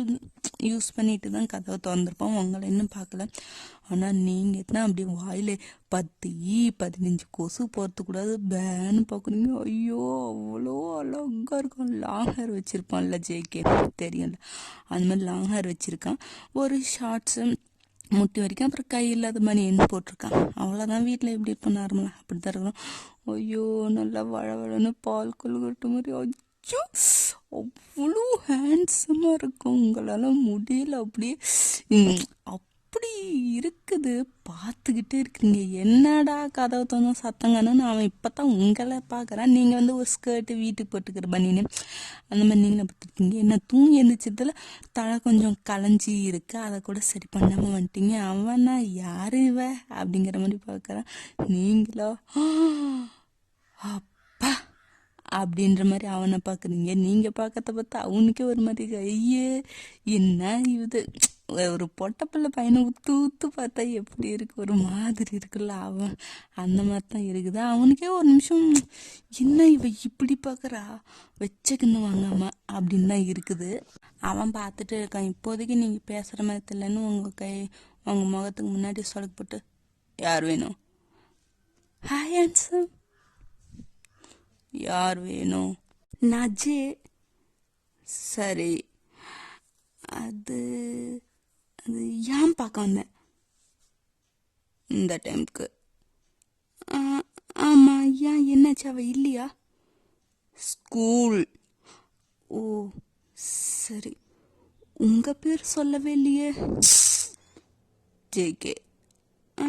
Speaker 1: யூஸ் பண்ணிட்டு தான் கதவை திறந்துருப்பான், உங்களை இன்னும் பார்க்கல. ஆனால் நீங்கள் தான் அப்படி வாயில் 10-15 கொசு போகிறதுக்கூடாது பேனு பார்க்குறீங்க. ஐயோ அவ்வளோ அழகாக இருக்கும். லாங் ஹேர் வச்சுருப்பான்ல ஜேகே, தெரியும்ல, அந்த மாதிரி லாங் ஹேர் வச்சுருக்கான். ஒரு ஷார்ட்ஸு முட்டி வரைக்கும், அப்புறம் கை இல்லாத மாதிரி என்ன போட்டிருக்கான். அவ்வளோதான். வீட்டில் எப்படி இருப்போம் நார்மலாக அப்படி தான் இருக்கணும். ஐயோ நல்லா வளன்னு பால் கொள்கட்ட மாதிரி. அச்சோ அவ்வளோ ஹேண்ட்ஸமாக இருக்கும். உங்களால் முடியல. அப்படியே அப்படி இருக்குது. பார்த்துக்கிட்டே இருக்கிறீங்க. என்னடா கதவை தோணும் சத்தங்கன்னு அவன் இப்போ தான் உங்களை பார்க்குறான். நீங்கள் வந்து ஒரு ஸ்கர்ட்டு வீட்டுக்கு போட்டுக்கிற பண்ணின்னு அந்த மாதிரி நீங்களும் பார்த்துருக்கீங்க. என்ன தூங்கி எழுந்திரிச்சதில் தலை கொஞ்சம் களைஞ்சி இருக்கு, அதை கூட சரி பண்ணாமல் வந்துட்டீங்க. அவனா யார் இவ அப்படிங்கிற மாதிரி பார்க்குறான். நீங்களா அப்பா அப்படின்ற மாதிரி அவனை பார்க்குறீங்க. நீங்கள் பார்க்கறத பார்த்தா அவனுக்கே ஒரு மாதிரி ஐயே என்ன இது, ஒரு பொட்டப்பிள்ளை பையனை ஊத்து பார்த்தா எப்படி இருக்கு, ஒரு மாதிரி இருக்குல்ல, அவன் அந்த மாதிரி தான் இருக்குது. அவனுக்கே ஒரு நிமிஷம் என்ன இவ இப்படி பார்க்குறா, வச்சுக்கின்னு வாங்காம அப்படின்னு தான் இருக்குது. அவன் பார்த்துட்டு இருக்கான். இப்போதைக்கு நீங்கள் பேசுகிற மாதிரி தெரியலன்னு உங்கள் முகத்துக்கு முன்னாடி சொலக்கு போட்டு, யார் வேணும்? Hi handsome. யார் வேணும்? நஜே. சரி, அது அது ஏன் பார்க்க வந்தேன் இந்த டைமுக்கு? ஆமாம், ஏன் என்னாச்சு? அவள் இல்லையா? ஸ்கூல். ஓ சரி, உங்கள் பேர் சொல்லவே இல்லையே. ஜேகே. ஆ,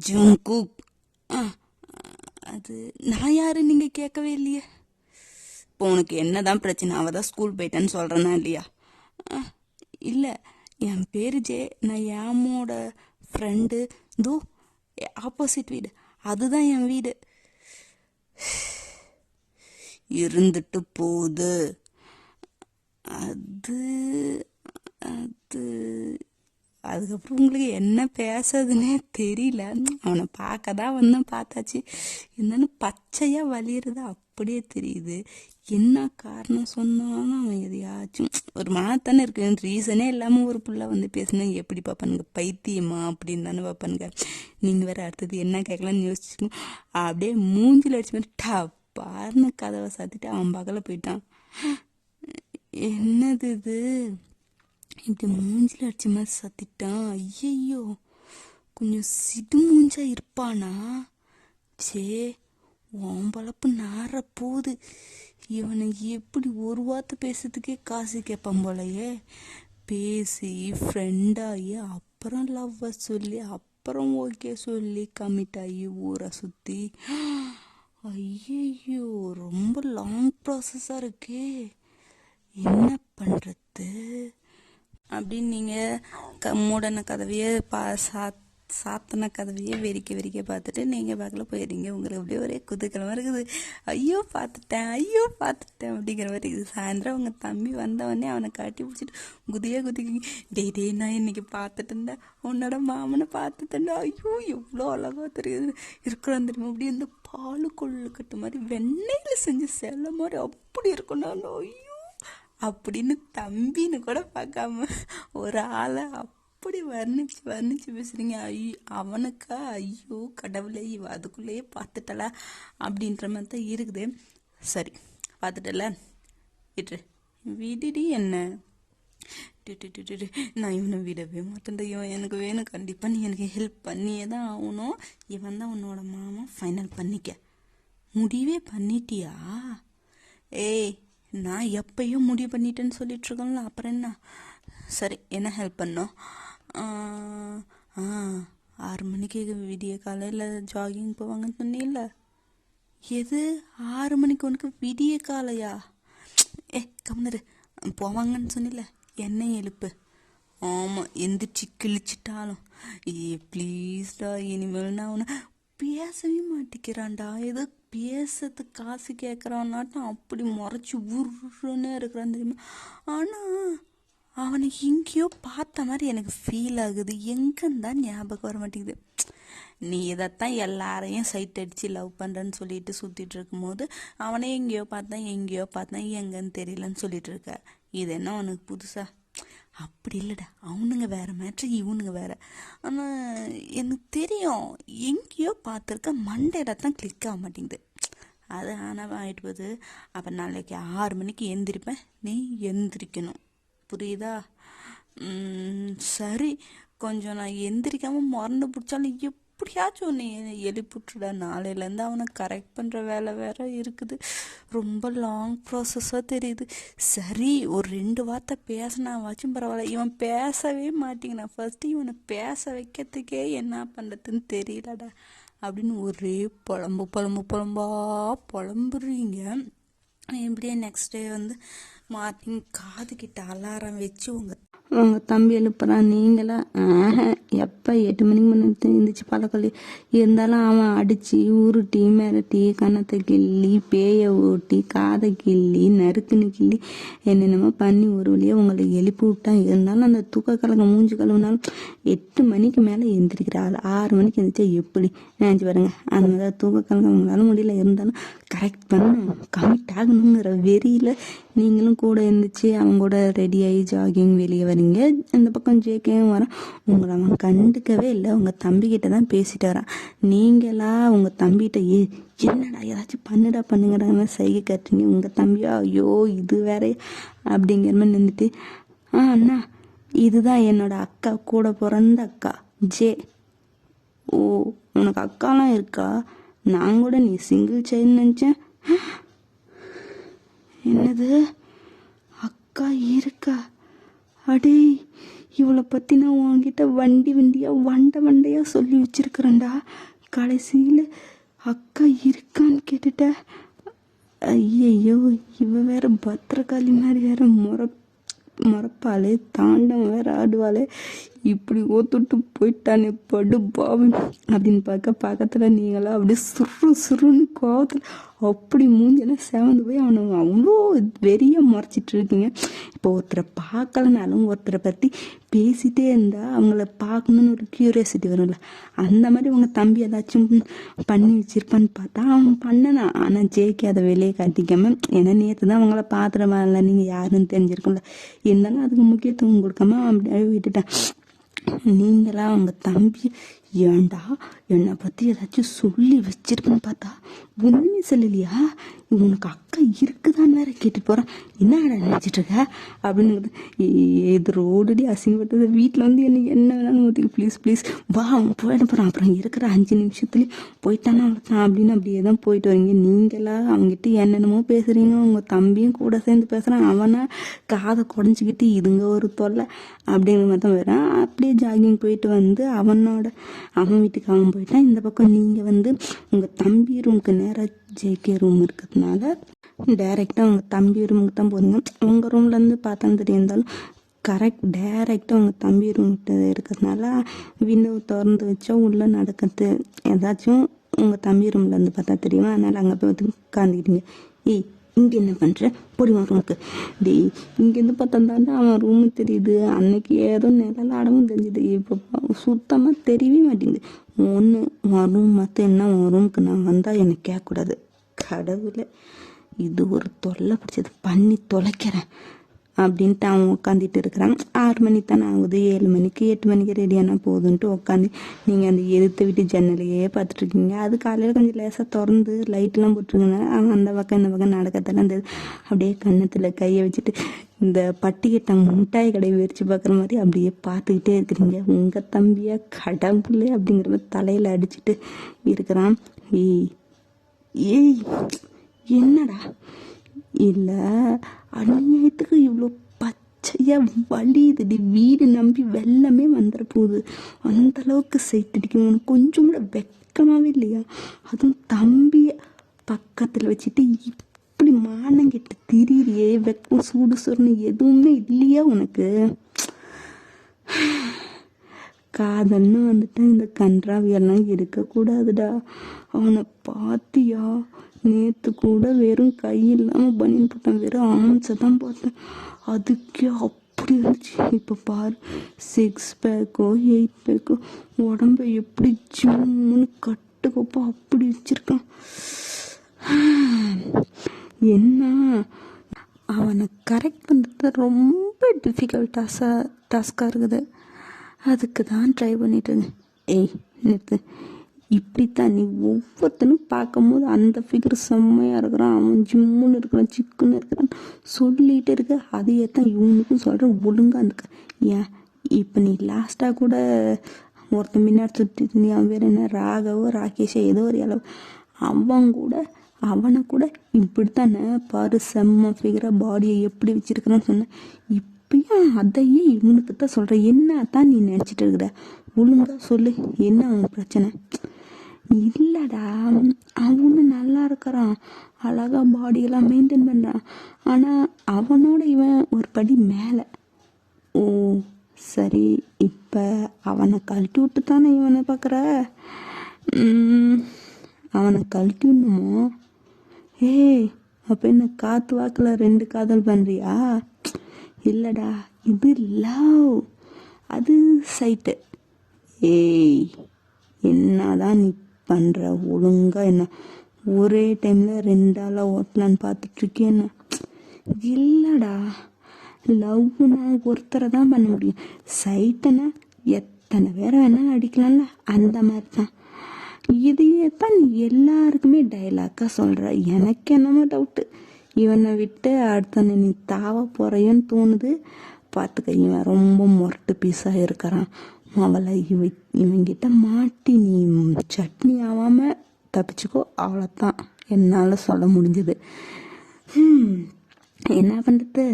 Speaker 1: ஜங்குக். ஆ, அது நான் யாரு நீங்கள் கேட்கவே இல்லையே. இப்போ உனக்கு என்னதான் பிரச்சனை? அவள் தான் ஸ்கூல் போயிட்டேன்னு சொல்கிறேன்னா இல்லையா? இல்லை, என் பேர் ஜே. நான் ஏமோட ஃப்ரெண்டு. தோ ஆப்போசிட் வீடு, அதுதான் என் வீடு. இருந்துட்டு போகுது. அது அது அதுக்கப்புறம் உங்களுக்கு என்ன பேசுறதுன்னே தெரியல. அவனை பார்க்க தான் வந்தேன், பார்த்தாச்சு. என்னன்னு பச்சையாக வலியுறது அப்படியே தெரியுது. என்ன காரணம் சொன்னாலும் அவன் எதையாச்சும் ஒரு மாத்தானே இருக்கு. ரீசனே இல்லாமல் ஒரு புள்ள வந்து பேசினா எப்படி பார்ப்பானுங்க? பைத்தியமா அப்படின்னு தானே பார்ப்பானுங்க. நீங்கள் வேறு அடுத்தது என்ன கேட்கலான்னு யோசிச்சுக்கணும். அப்படியே மூஞ்சில் அடிச்ச மாதிரி டப்பார்னு கதவை சாத்திட்டு அவன் பக்கத்தில் போயிட்டான். என்னது இது, இப்படி மூஞ்சில் அடிச்ச மாதிரி சத்திட்டான்? ஐயையோ, கொஞ்சம் சிடு மூஞ்சா இருப்பானா? சே, உன் பழப்பு நார போகுது. இவனை எப்படி ஒரு வார்த்தை பேசுறதுக்கே காசு கேட்பான் போலையே. பேசி ஃப்ரெண்டாகி அப்புறம் லவ்வை சொல்லி அப்புறம் ஓகே சொல்லி கமிட் ஆகி ஊரை சுற்றி. ஐயையோ, ரொம்ப லாங் ப்ராசஸாக இருக்கே. என்ன பண்ணுறது அப்படின்னு நீங்கள் மூடன கதவையே சாத்தன கதவையே வெறிக்க பார்த்துட்டு நீங்கள் பக்கத்தில் போயிடுறீங்க. உங்களுக்கு அப்படியே ஒரே குதூகலமாக இருக்குது. ஐயோ பார்த்துட்டேன் அப்படிங்கிற மாதிரி இருக்குது. சாயந்தரம் உங்கள் தம்பி வந்தவொடனே அவனை கட்டி பிடிச்சிட்டு குதிக்கிங்க. டே நான் இன்னைக்கு பார்த்துட்டு இருந்தேன், உன்னோட மாமனை பார்த்துட்டேன்டா. ஐயோ எவ்வளோ அழகாக தெரியுது இருக்கிறோம் தெரியுமா? அப்படி இந்த பால் கொள்ளுக்கட்டு மாதிரி வெண்ணெயில் செஞ்சு செல்ல மாதிரி அப்படி இருக்கணும். ஐயோ அப்படின்னு தம்பின்னு கூட பார்க்காம ஒரு ஆளை அப்படி வர்ணிச்சு பேசுறீங்க. அவனுக்கா? ஐயோ கடவுளே, இவ அதுக்குள்ளேயே பார்த்துட்டலா அப்படின்ற மாதிரி தான் இருக்குது. சரி, பார்த்துட்டல, விடுடி என்ன. நான் இவனை விடவே மாட்டேன். இவன் எனக்கு வேணும், கண்டிப்பாக நீ எனக்கு ஹெல்ப் பண்ணியே தான் ஆகணும். இவன் தான் உன்னோட மாமா, ஃபைனல் பண்ணிக்க. முடிவே பண்ணிட்டியா? ஏய், நான் எப்பயும் முடிவு பண்ணிட்டேன்னு சொல்லிட்டு இருக்கோம்ல, அப்புறம் என்ன? சரி, என்ன ஹெல்ப் பண்ணோம்? 6 மணிக்கு விடிய காலையில் ஜாகிங் போவாங்கன்னு சொன்னீல்ல. எது 6 மணிக்கு? உனக்கு விடிய காலையா? கம்னரு போவாங்கன்னு சொன்னில்ல, என்னை எழுப்பு. ஆமாம், எந்திரிச்சு கிழிச்சிட்டாலும் ப்ளீஸ்டா, இனிமேல் நான் அவனை பேசவே மாட்டேங்கிறான்டா. ஏதோ பேசுறதுக்கு காசு கேட்குறான்னாட்டும் அப்படி முறைச்சி உருன்னு இருக்கிறான் தெரியுமா? ஆனால் அவனை எங்கேயோ பார்த்த மாதிரி எனக்கு ஃபீல் ஆகுது. எங்கன்னு தான் ஞாபகம் வர மாட்டேங்குது. நீ இதைத்தான் எல்லாரையும் சைட் அடித்து லவ் பண்ணுறேன்னு சொல்லிட்டு சுற்றிட்டு இருக்கும்போது அவனே எங்கேயோ பார்த்தேன் எங்கன்னு தெரியலன்னு சொல்லிட்டு இருக்க. இது என்ன உனக்கு புதுசா? அப்படி இல்லைடா, அவனுங்க வேறு மேட்ரு, இவனுங்க வேறு. ஆனால் எனக்கு தெரியும், எங்கேயோ பார்த்துருக்க, மண்டையில தான் கிளிக் ஆக மாட்டேங்குது. அது ஆனால் ஆகிட்டு போகுது. அப்போ நாளைக்கு 6 மணிக்கு எந்திரிப்பேன், நீ எந்திரிக்கணும், புரியுதா? சரி, கொஞ்சம் நான் எந்திரிக்காமல் மறந்து பிடிச்சாலும் எப்படியாச்சும் நீ எழுப்பிட்டுடா. நாளையிலேருந்து அவனை கரெக்ட் பண்ணுற வேலை வேற இருக்குது. ரொம்ப லாங் ப்ராசஸாக தெரியுது. சரி, ஒரு 2 வார்த்தை பேசினாவாச்சும் பரவாயில்ல. இவன் பேசவே மாட்டேங்கிறான். ஃபர்ஸ்ட்டு இவனை பேச வைக்கிறதுக்கே என்ன பண்ணுறதுன்னு தெரியலடா அப்படின்னு ஒரே புலம்புறீங்க. எப்படியே நெக்ஸ்ட் டே வந்து மார்னிங் காது கிட்ட அலாரம் வச்சு உங்கள் உங்கள் தம்பி எழுப்புறான், நீங்களா எப்போ 8 மணிக்கு முன்னாடி இருந்துச்சு பழக்கொல்லி இருந்தாலும் அவன் அடித்து உருட்டி மிரட்டி கன்னத்தை கிள்ளி பேயை ஊட்டி காதை கிள்ளி நறுக்குன்னு கிள்ளி என்னென்னமோ பண்ணி ஒரு வழியாக உங்களை எழுப்பி விட்டான். இருந்தாலும் அந்த தூக்க கலங்க மூஞ்சி கழுவுனாலும் 8 மணிக்கு மேலே எந்திரிக்கிற ஆள் 6 மணிக்கு எழுந்திரிச்சா எப்படி நினச்சி பாருங்க. அந்த மாதிரி தூக்க கலங்க உங்களால முடியல, இருந்தாலும் கரெக்ட் பண்ணணும் கமிட் ஆகணுங்கிற வெறியில் நீங்களும் கூட இருந்துச்சு அவங்க கூட ரெடி ஆகி ஜாகிங் வெளியே வரீங்க. இந்த பக்கம் ஜேகேவும் வரான், உங்களை அவன் கண்டுக்கவே இல்லை. உங்கள் தம்பிக்கிட்ட தான் பேசிட்டு வரான். நீங்களா உங்கள் தம்பிகிட்ட என்னடா ஏதாச்சும் பண்ணுங்கடா மாதிரி சைகை காட்டுறீங்க. உங்கள் தம்பியா ஐயோ இது வேற அப்படிங்கிற மாதிரி நின்றுட்டு அண்ணா இதுதான் என்னோட அக்கா, கூட பிறந்த அக்கா ஜே. ஓ உனக்கு அக்காலாம் இருக்கா? நான் கூட நீ சிங்கிள் சைல்டு நினச்சேன். என்னது அக்கா இருக்கா? அடே இவளை பற்றி நான் உன்கிட்ட வண்டையாக சொல்லி வச்சிருக்கிறேன்டா. கடைசியில் அக்கா இருக்கான்னு கேட்டுட்ட. ஐயையோ இவ வேற பத்திரகாளி மாதிரி வேற முறப்பாளே தாண்டம் வேற ஆடுவாளே, இப்படி ஓத்துட்டு போயிட்டானே படு பாவம் அப்படின்னு பக்கத்தில் நீங்களாம் அப்படியே சுருன்னு கோவத்தில் அப்படி மூஞ்செல்லாம் செவந்து போய் அவனை அவ்வளோ வெறியாக முறைச்சிட்டு இருக்கீங்க. இப்போ ஒருத்தரை பார்க்கலனாலும் ஒருத்தரை பற்றி பேசிகிட்டே இருந்தால் அவங்கள பார்க்கணுன்னு ஒரு க்யூரியாசிட்டி வரும்ல, அந்த மாதிரி உங்கள் தம்பி ஏதாச்சும் பண்ணி வச்சிருப்பான்னு பார்த்தா அவன் பண்ணனா. ஆனால் ஜேகே அதை வெளியே காட்டிக்காம, ஏன்னா நேற்று தான் அவங்கள பார்த்துருவாங்கல்ல, நீங்கள் யாருன்னு தெரிஞ்சிருக்கும்ல, இருந்தாலும் அதுக்கு முக்கியத்துவம் கொடுக்காம அப்படியே விட்டுட்டேன். நீங்களா உங்கள் தம்பி ஏண்டா என்னை பற்றி ஏதாச்சும் சொல்லி வச்சிருக்குன்னு பார்த்தா ஒன்றுமே சொல்லலையா? உனக்கு அக்கா இருக்குதான்னு வேற கேட்டு போகிறான். என்னடா நினச்சிட்டு இருக்க அப்படின்னு இது ரோடுடி அசிங்கப்பட்டது. வீட்டில் வந்து என்ன வேணாலும் ஊற்றிக்கு ப்ளீஸ் வா அவன் போயிட போகிறான், அப்புறம் இருக்கிற 5 நிமிஷத்துலேயும் போயிட்டானா அவ்வளோதான் அப்படின்னு அப்படியே தான் போயிட்டு வரீங்க. நீங்களா அவங்ககிட்ட என்னென்னமோ பேசுகிறீங்க, உங்கள் தம்பியும் கூட சேர்ந்து பேசுகிறான். அவனை காதை குடஞ்சிக்கிட்டு இதுங்க ஒரு தொல்லை அப்படிங்கிற மாதிரி தான் வரான். அப்படியே ஜாகிங் போயிட்டு வந்து அவன் வீட்டுக்கு அவன் போயிட்டான். இந்த பக்கம் நீங்கள் வந்து உங்கள் தம்பி ரூமுக்கு நேராக ஜேகே ரூம் இருக்கிறதுனால டைரெக்டாக உங்கள் தம்பி ரூமுக்கு தான் போகிறீங்க. உங்கள் ரூம்லேருந்து பார்த்தாலும் தெரியிருந்தாலும் கரெக்ட் டைரெக்டாக உங்கள் தம்பி ரூம்கிட்ட இருக்கிறதுனால விண்டோ திறந்து வச்சா உள்ளே நடக்கிறது ஏதாச்சும் உங்கள் தம்பி ரூம்லேருந்து பார்த்தா தெரியுமா, அதனால் அங்கே போய் வந்து உட்காந்துக்கிட்டீங்க. இங்கே என்ன பண்ணுற போடிவான் ரூமுக்கு. டேய் இங்கேருந்து பார்த்தா அவன் ரூமு தெரியுது. அன்னைக்கு ஏதோ நிழல் ஆடவும் தெரிஞ்சுது, இப்போ சுத்தமாக தெரியவே மாட்டேங்குது. ஒன்று உன் ரூம் மற்ற என்ன உன் ரூமுக்கு நான் வந்தால் எனக்கு கேட்கக்கூடாது. கடவுளை இது ஒரு தொல்லை பிடிச்சது, பண்ணி தொலைக்கிறேன் அப்படின்ட்டு அவன் உட்காந்துட்டு இருக்கிறான். 6 மணி தானே ஆகுது, 7 மணிக்கு 8 மணிக்கு ரெடியானா போதுன்ட்டு உட்காந்து நீங்கள் அந்த எதிர்த்து விட்டு ஜன்னலையே பார்த்துட்ருக்கீங்க. அது காலையில் கொஞ்சம் லேசாக திறந்து லைட்லாம் போட்டுருங்க. அவன் அந்த பக்கம் இந்த பக்கம் நடக்கத்தெல்லாம் இருந்தது. அப்படியே கன்னத்தில் கையை வச்சுட்டு இந்த பட்டிக்கிட்டாங்க முட்டாய் கடையை விரிச்சு பார்க்குற மாதிரி அப்படியே பார்த்துக்கிட்டே இருக்கிறீங்க. உங்கள் தம்பியா கடவுளே அப்படிங்கிற மாதிரி தலையில் அடிச்சுட்டு இருக்கிறான். ஏய் என்னடா இல்லை அநியாயத்துக்கு இவ்வளோ பச்சையாக வலியுதுடி. வீடு நம்பி வெள்ளமே வந்துட போகுது, அந்தளவுக்கு சைத்தடிக்கும். உனக்கு கொஞ்சம் கூட வெக்கமாகவே இல்லையா? அதுவும் தம்பியை பக்கத்தில் வச்சுட்டு இப்படி மானங்கிட்ட திரியே, வெக்கம் சூடு சொர்ணு எதுவுமே இல்லையா உனக்கு? காதல்னு வந்துட்டா இந்த கன்றாவியெல்லாம் இருக்கக்கூடாதுடா. அவனை பார்த்தியா? நேற்று கூட வெறும் கை இல்லாமல் பனியன் போட்டேன், வெறும் ஆம்ஸை தான் பார்த்தேன், அதுக்கே அப்படி இருந்துச்சு. இப்போ பாரு 6 பேக்கோ 8 பேக்கோ உடம்ப எப்படி ஜிம்முன்னு கட்டுக்கோப்போ அப்படி வச்சிருக்கான். என்ன அவனை கரெக்ட் பண்ணுறது ரொம்ப டிஃபிகல்ட் டாஸ்காக இருக்குது. அதுக்கு தான் ட்ரை பண்ணிட்டு நிறுத்து. இப்படித்தான் நீ ஒவ்வொருத்தனும் பார்க்கும்போது அந்த ஃபிகர் செம்மையாக இருக்கிறான், அவன் ஜிம்முன்னு இருக்கிறான், சிக்குன்னு இருக்கிறான் சொல்லிகிட்டே இருக்க. அதையே தான் இவனுக்கும் சொல்கிற, ஒழுங்காக இருக்க. ஏன் இப்போ நீ லாஸ்ட்டாக கூட ஒருத்தன் முன்னாடி சுற்றிட்டு நீ அவன் வேறு என்ன ராகவோ ராகேஷோ ஏதோ ஒரு அளவு அவனை கூட இப்படித்தானே பாரு செம்ம ஃபிகராக பாடியை எப்படி வச்சுருக்கிறான்னு சொன்னேன். இப்பயும் அதையே இவனுக்கு தான் சொல்கிறேன். என்ன தான் நீ நினச்சிட்டு இருக்கிற? ஒழுங்காக சொல்லு, என்ன அவன் பிரச்சனை? இல்லைடா அவனும் நல்லா இருக்கிறான், அழகாக பாடியெல்லாம் மெயின்டைன் பண்ணுறான். ஆனால் அவனோட இவன் ஒரு படி மேலே. ஓ சரி, இப்போ அவனை கழட்டி விட்டு தானே இவனை பார்க்குற? அவனை கழட்டி விடணுமோ? ஏய், அப்போ என்ன காற்று வாக்கில் 2 காதல் பண்ணுறியா? இல்லைடா, இது லவ், அது சைட்டு. ஏய், என்னதான் நீ பண்ணுற? ஒழுங்காக என்ன ஒரே டைமில் 2 ஆளாக ஓட்டலான்னு பார்த்துட்ருக்கேன்னு? இல்லைடா, லவ்னா ஒருத்தரை தான் பண்ண முடியும். சைட்டுனா எத்தனை பேரை வேணாலும் அடிக்கலாம்ல, அந்த மாதிரி தான். இதையே தான் நீ எல்லாருக்குமே டைலாக்காக சொல்கிற. எனக்கு என்னமோ டவுட்டு, இவனை விட்டு அடுத்த நீ தாவ போகிறையோன்னு தோணுது. பார்த்துக்க, இவன் ரொம்ப முரட்டு பீஸாக இருக்கிறான். அவளை இவங்கிட்ட மாட்டி நீ சட்னி ஆகாமல் தப்பிச்சுக்கோ, அவ்வளோதான் என்னால் சொல்ல முடிஞ்சது. என்ன பண்ணுறது,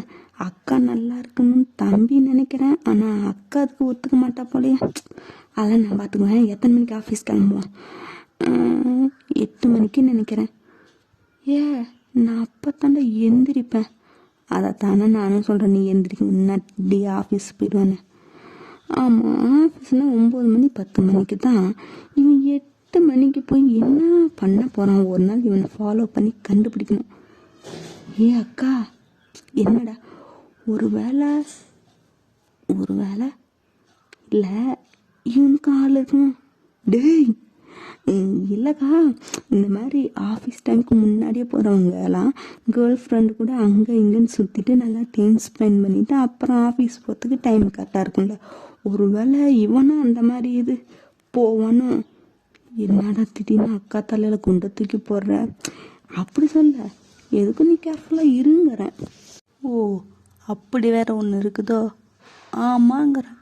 Speaker 1: அக்கா நல்லா இருக்கணும்னு தம்பி நினைக்கிறேன். ஆனால் அக்கா அதுக்கு ஒத்துக்க மாட்டா போலையே. அதெல்லாம் நான் பார்த்துக்குவேன். எத்தனை மணிக்கு ஆஃபீஸ் கிளம்புவோம்? 8 மணிக்கு நினைக்கிறேன். நான் அப்போ தாண்டா எந்திரிப்பேன். அதை தானே நானும் சொல்கிறேன், நீ எந்திரிக்க முன்னாடி ஆஃபீஸ் போயிடுவானே. ஆமாம், ஆஃபீஸ்னால் 9 மணி 10 மணிக்கு தான். இவன் 8 மணிக்கு போய் என்ன பண்ண போகிறான்? ஒரு நாள் இவனை ஃபாலோ பண்ணி கண்டுபிடிக்கணும். அக்கா, என்னடா? ஒரு வேளை இல்லை இவனுக்கு ஆள் இருக்கும். டேய், இல்லைக்கா, இந்த மாதிரி ஆஃபீஸ் டைமுக்கு முன்னாடியே போகிறவங்க எல்லாம் கேர்ள் ஃப்ரெண்டு கூட அங்கே இங்கேன்னு சுற்றிட்டு நல்லா டைம் ஸ்பெண்ட் பண்ணிவிட்டு அப்புறம் ஆஃபீஸ் போகிறதுக்கு டைம் கரெக்டாக இருக்கும்ல. ஒரு வேளை இவனும் அந்த மாதிரி இது போவானோ? என்னடா திடீர்னு அக்கா தலையில் குண்டை தூக்கி போடுற? அப்படி சொல்ல, எதுக்கும் நீ கேர்ஃபுல்லாக இருங்கிறேன். ஓ, அப்படி வேற ஒன்று இருக்குதோ? ஆமாங்கிறேன்.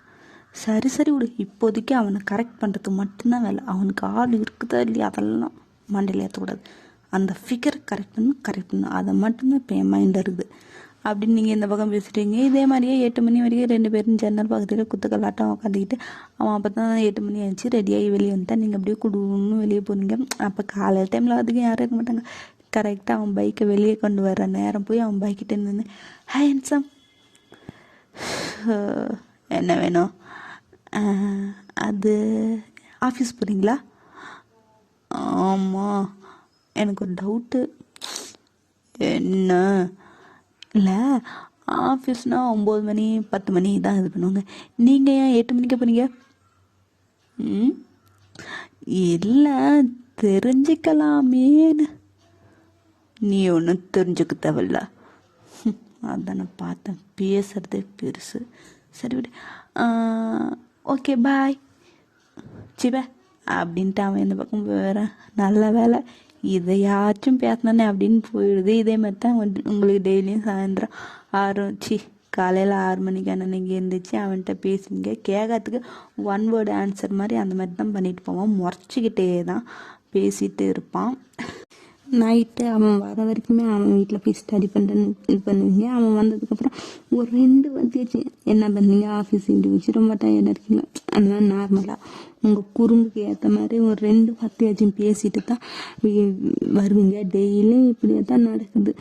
Speaker 1: சரி விடு, இப்போதைக்கு அவனை கரெக்ட் பண்ணுறதுக்கு மட்டும்தான் வேலை. அவனுக்கு ஆள் இருக்குதா இல்லையா அதெல்லாம் மண்டையில் ஏற்றக்கூடாது. அந்த ஃபிகரை கரெக்ட் பண்ணணும், அதை மட்டும்தான் இப்போ என் மைண்டில் இருக்குது. அப்படின்னு நீங்கள் இந்த பக்கம் பேசிட்டீங்க. இதே மாதிரியே 8 மணி வரைக்கும் 2 பேரும் ஜன்னல் பக்கத்தில் குத்துக்கல்லாட்டம் உட்காந்துக்கிட்டு அவன் அப்போ தான் 8 மணி ஆச்சு ரெடியாகி வெளியே வந்துட்டான். நீங்கள் அப்படியே குடுன்னு வெளியே போனீங்க. அப்போ காலையில் டைமில் அதுக்கு யாரும் இருக்க மாட்டாங்க. கரெக்டாக அவன் பைக்கை வெளியே கொண்டு வர்ற நேரம் போய் அவன் பைக்கிட்ட நின்று, ஹாய் ஹேண்ட்ஸம், என்ன வேணும்? அது ஆஃபீஸ் போகிறீங்களா? ஆமாம், எனக்கு ஒரு டவுட்டு. என்ன? இல்லை, ஆஃபீஸ்னால் 9 மணி 10 மணி தான் இது பண்ணுவாங்க. நீங்கள் ஏன் 8 மணிக்கு போகிறீங்க? இல்லை, தெரிஞ்சுக்கலாமேன்னு. நீ ஒன்றும் தெரிஞ்சுக்க தேவையில்ல. அதான் நான் பார்த்தேன், பேசுகிறதே பெருசு. சரி விடு, ஓகே பாய் சிவ அப்படின்ட்டு அவன் இந்த பக்கம் வேற. நல்ல வேலை, இதையாச்சும் பேசினானே அப்படின்னு போயிடுது. இதே மாதிரி தான் உங்களுக்கு டெய்லியும் சாயந்தரம் காலையில் 6 மணிக்கு அன்னைக்கு எழுந்திரிச்சு அவன்கிட்ட பேசுவீங்க. கேட்கறதுக்கு 1 வேர்டு ஆன்சர் மாதிரி அந்த மாதிரி தான் பண்ணிட்டு போவான். முறைச்சிக்கிட்டே தான் பேசிகிட்டு இருப்பான். நைட்டு அவன் வர வரைக்குமே அவன் வீட்டில் போய் ஸ்டடி பண்ணுறேன்னு இது பண்ணுவீங்க. அவன் வந்ததுக்கப்புறம் ஒரு 2 வச்சு என்ன பண்ணுவீங்க? ஆஃபீஸ் இப்படி வச்சு ரொம்ப டயர்டாக இருக்கீங்களா? அந்த மாதிரி நார்மலாக உங்கள் குறும்புக்கு ஏற்ற மாதிரி ஒரு 2 வார்த்தையாச்சும் பேசிட்டு தான் வருவீங்க. டெய்லியும் இப்படியே தான் நடக்குது.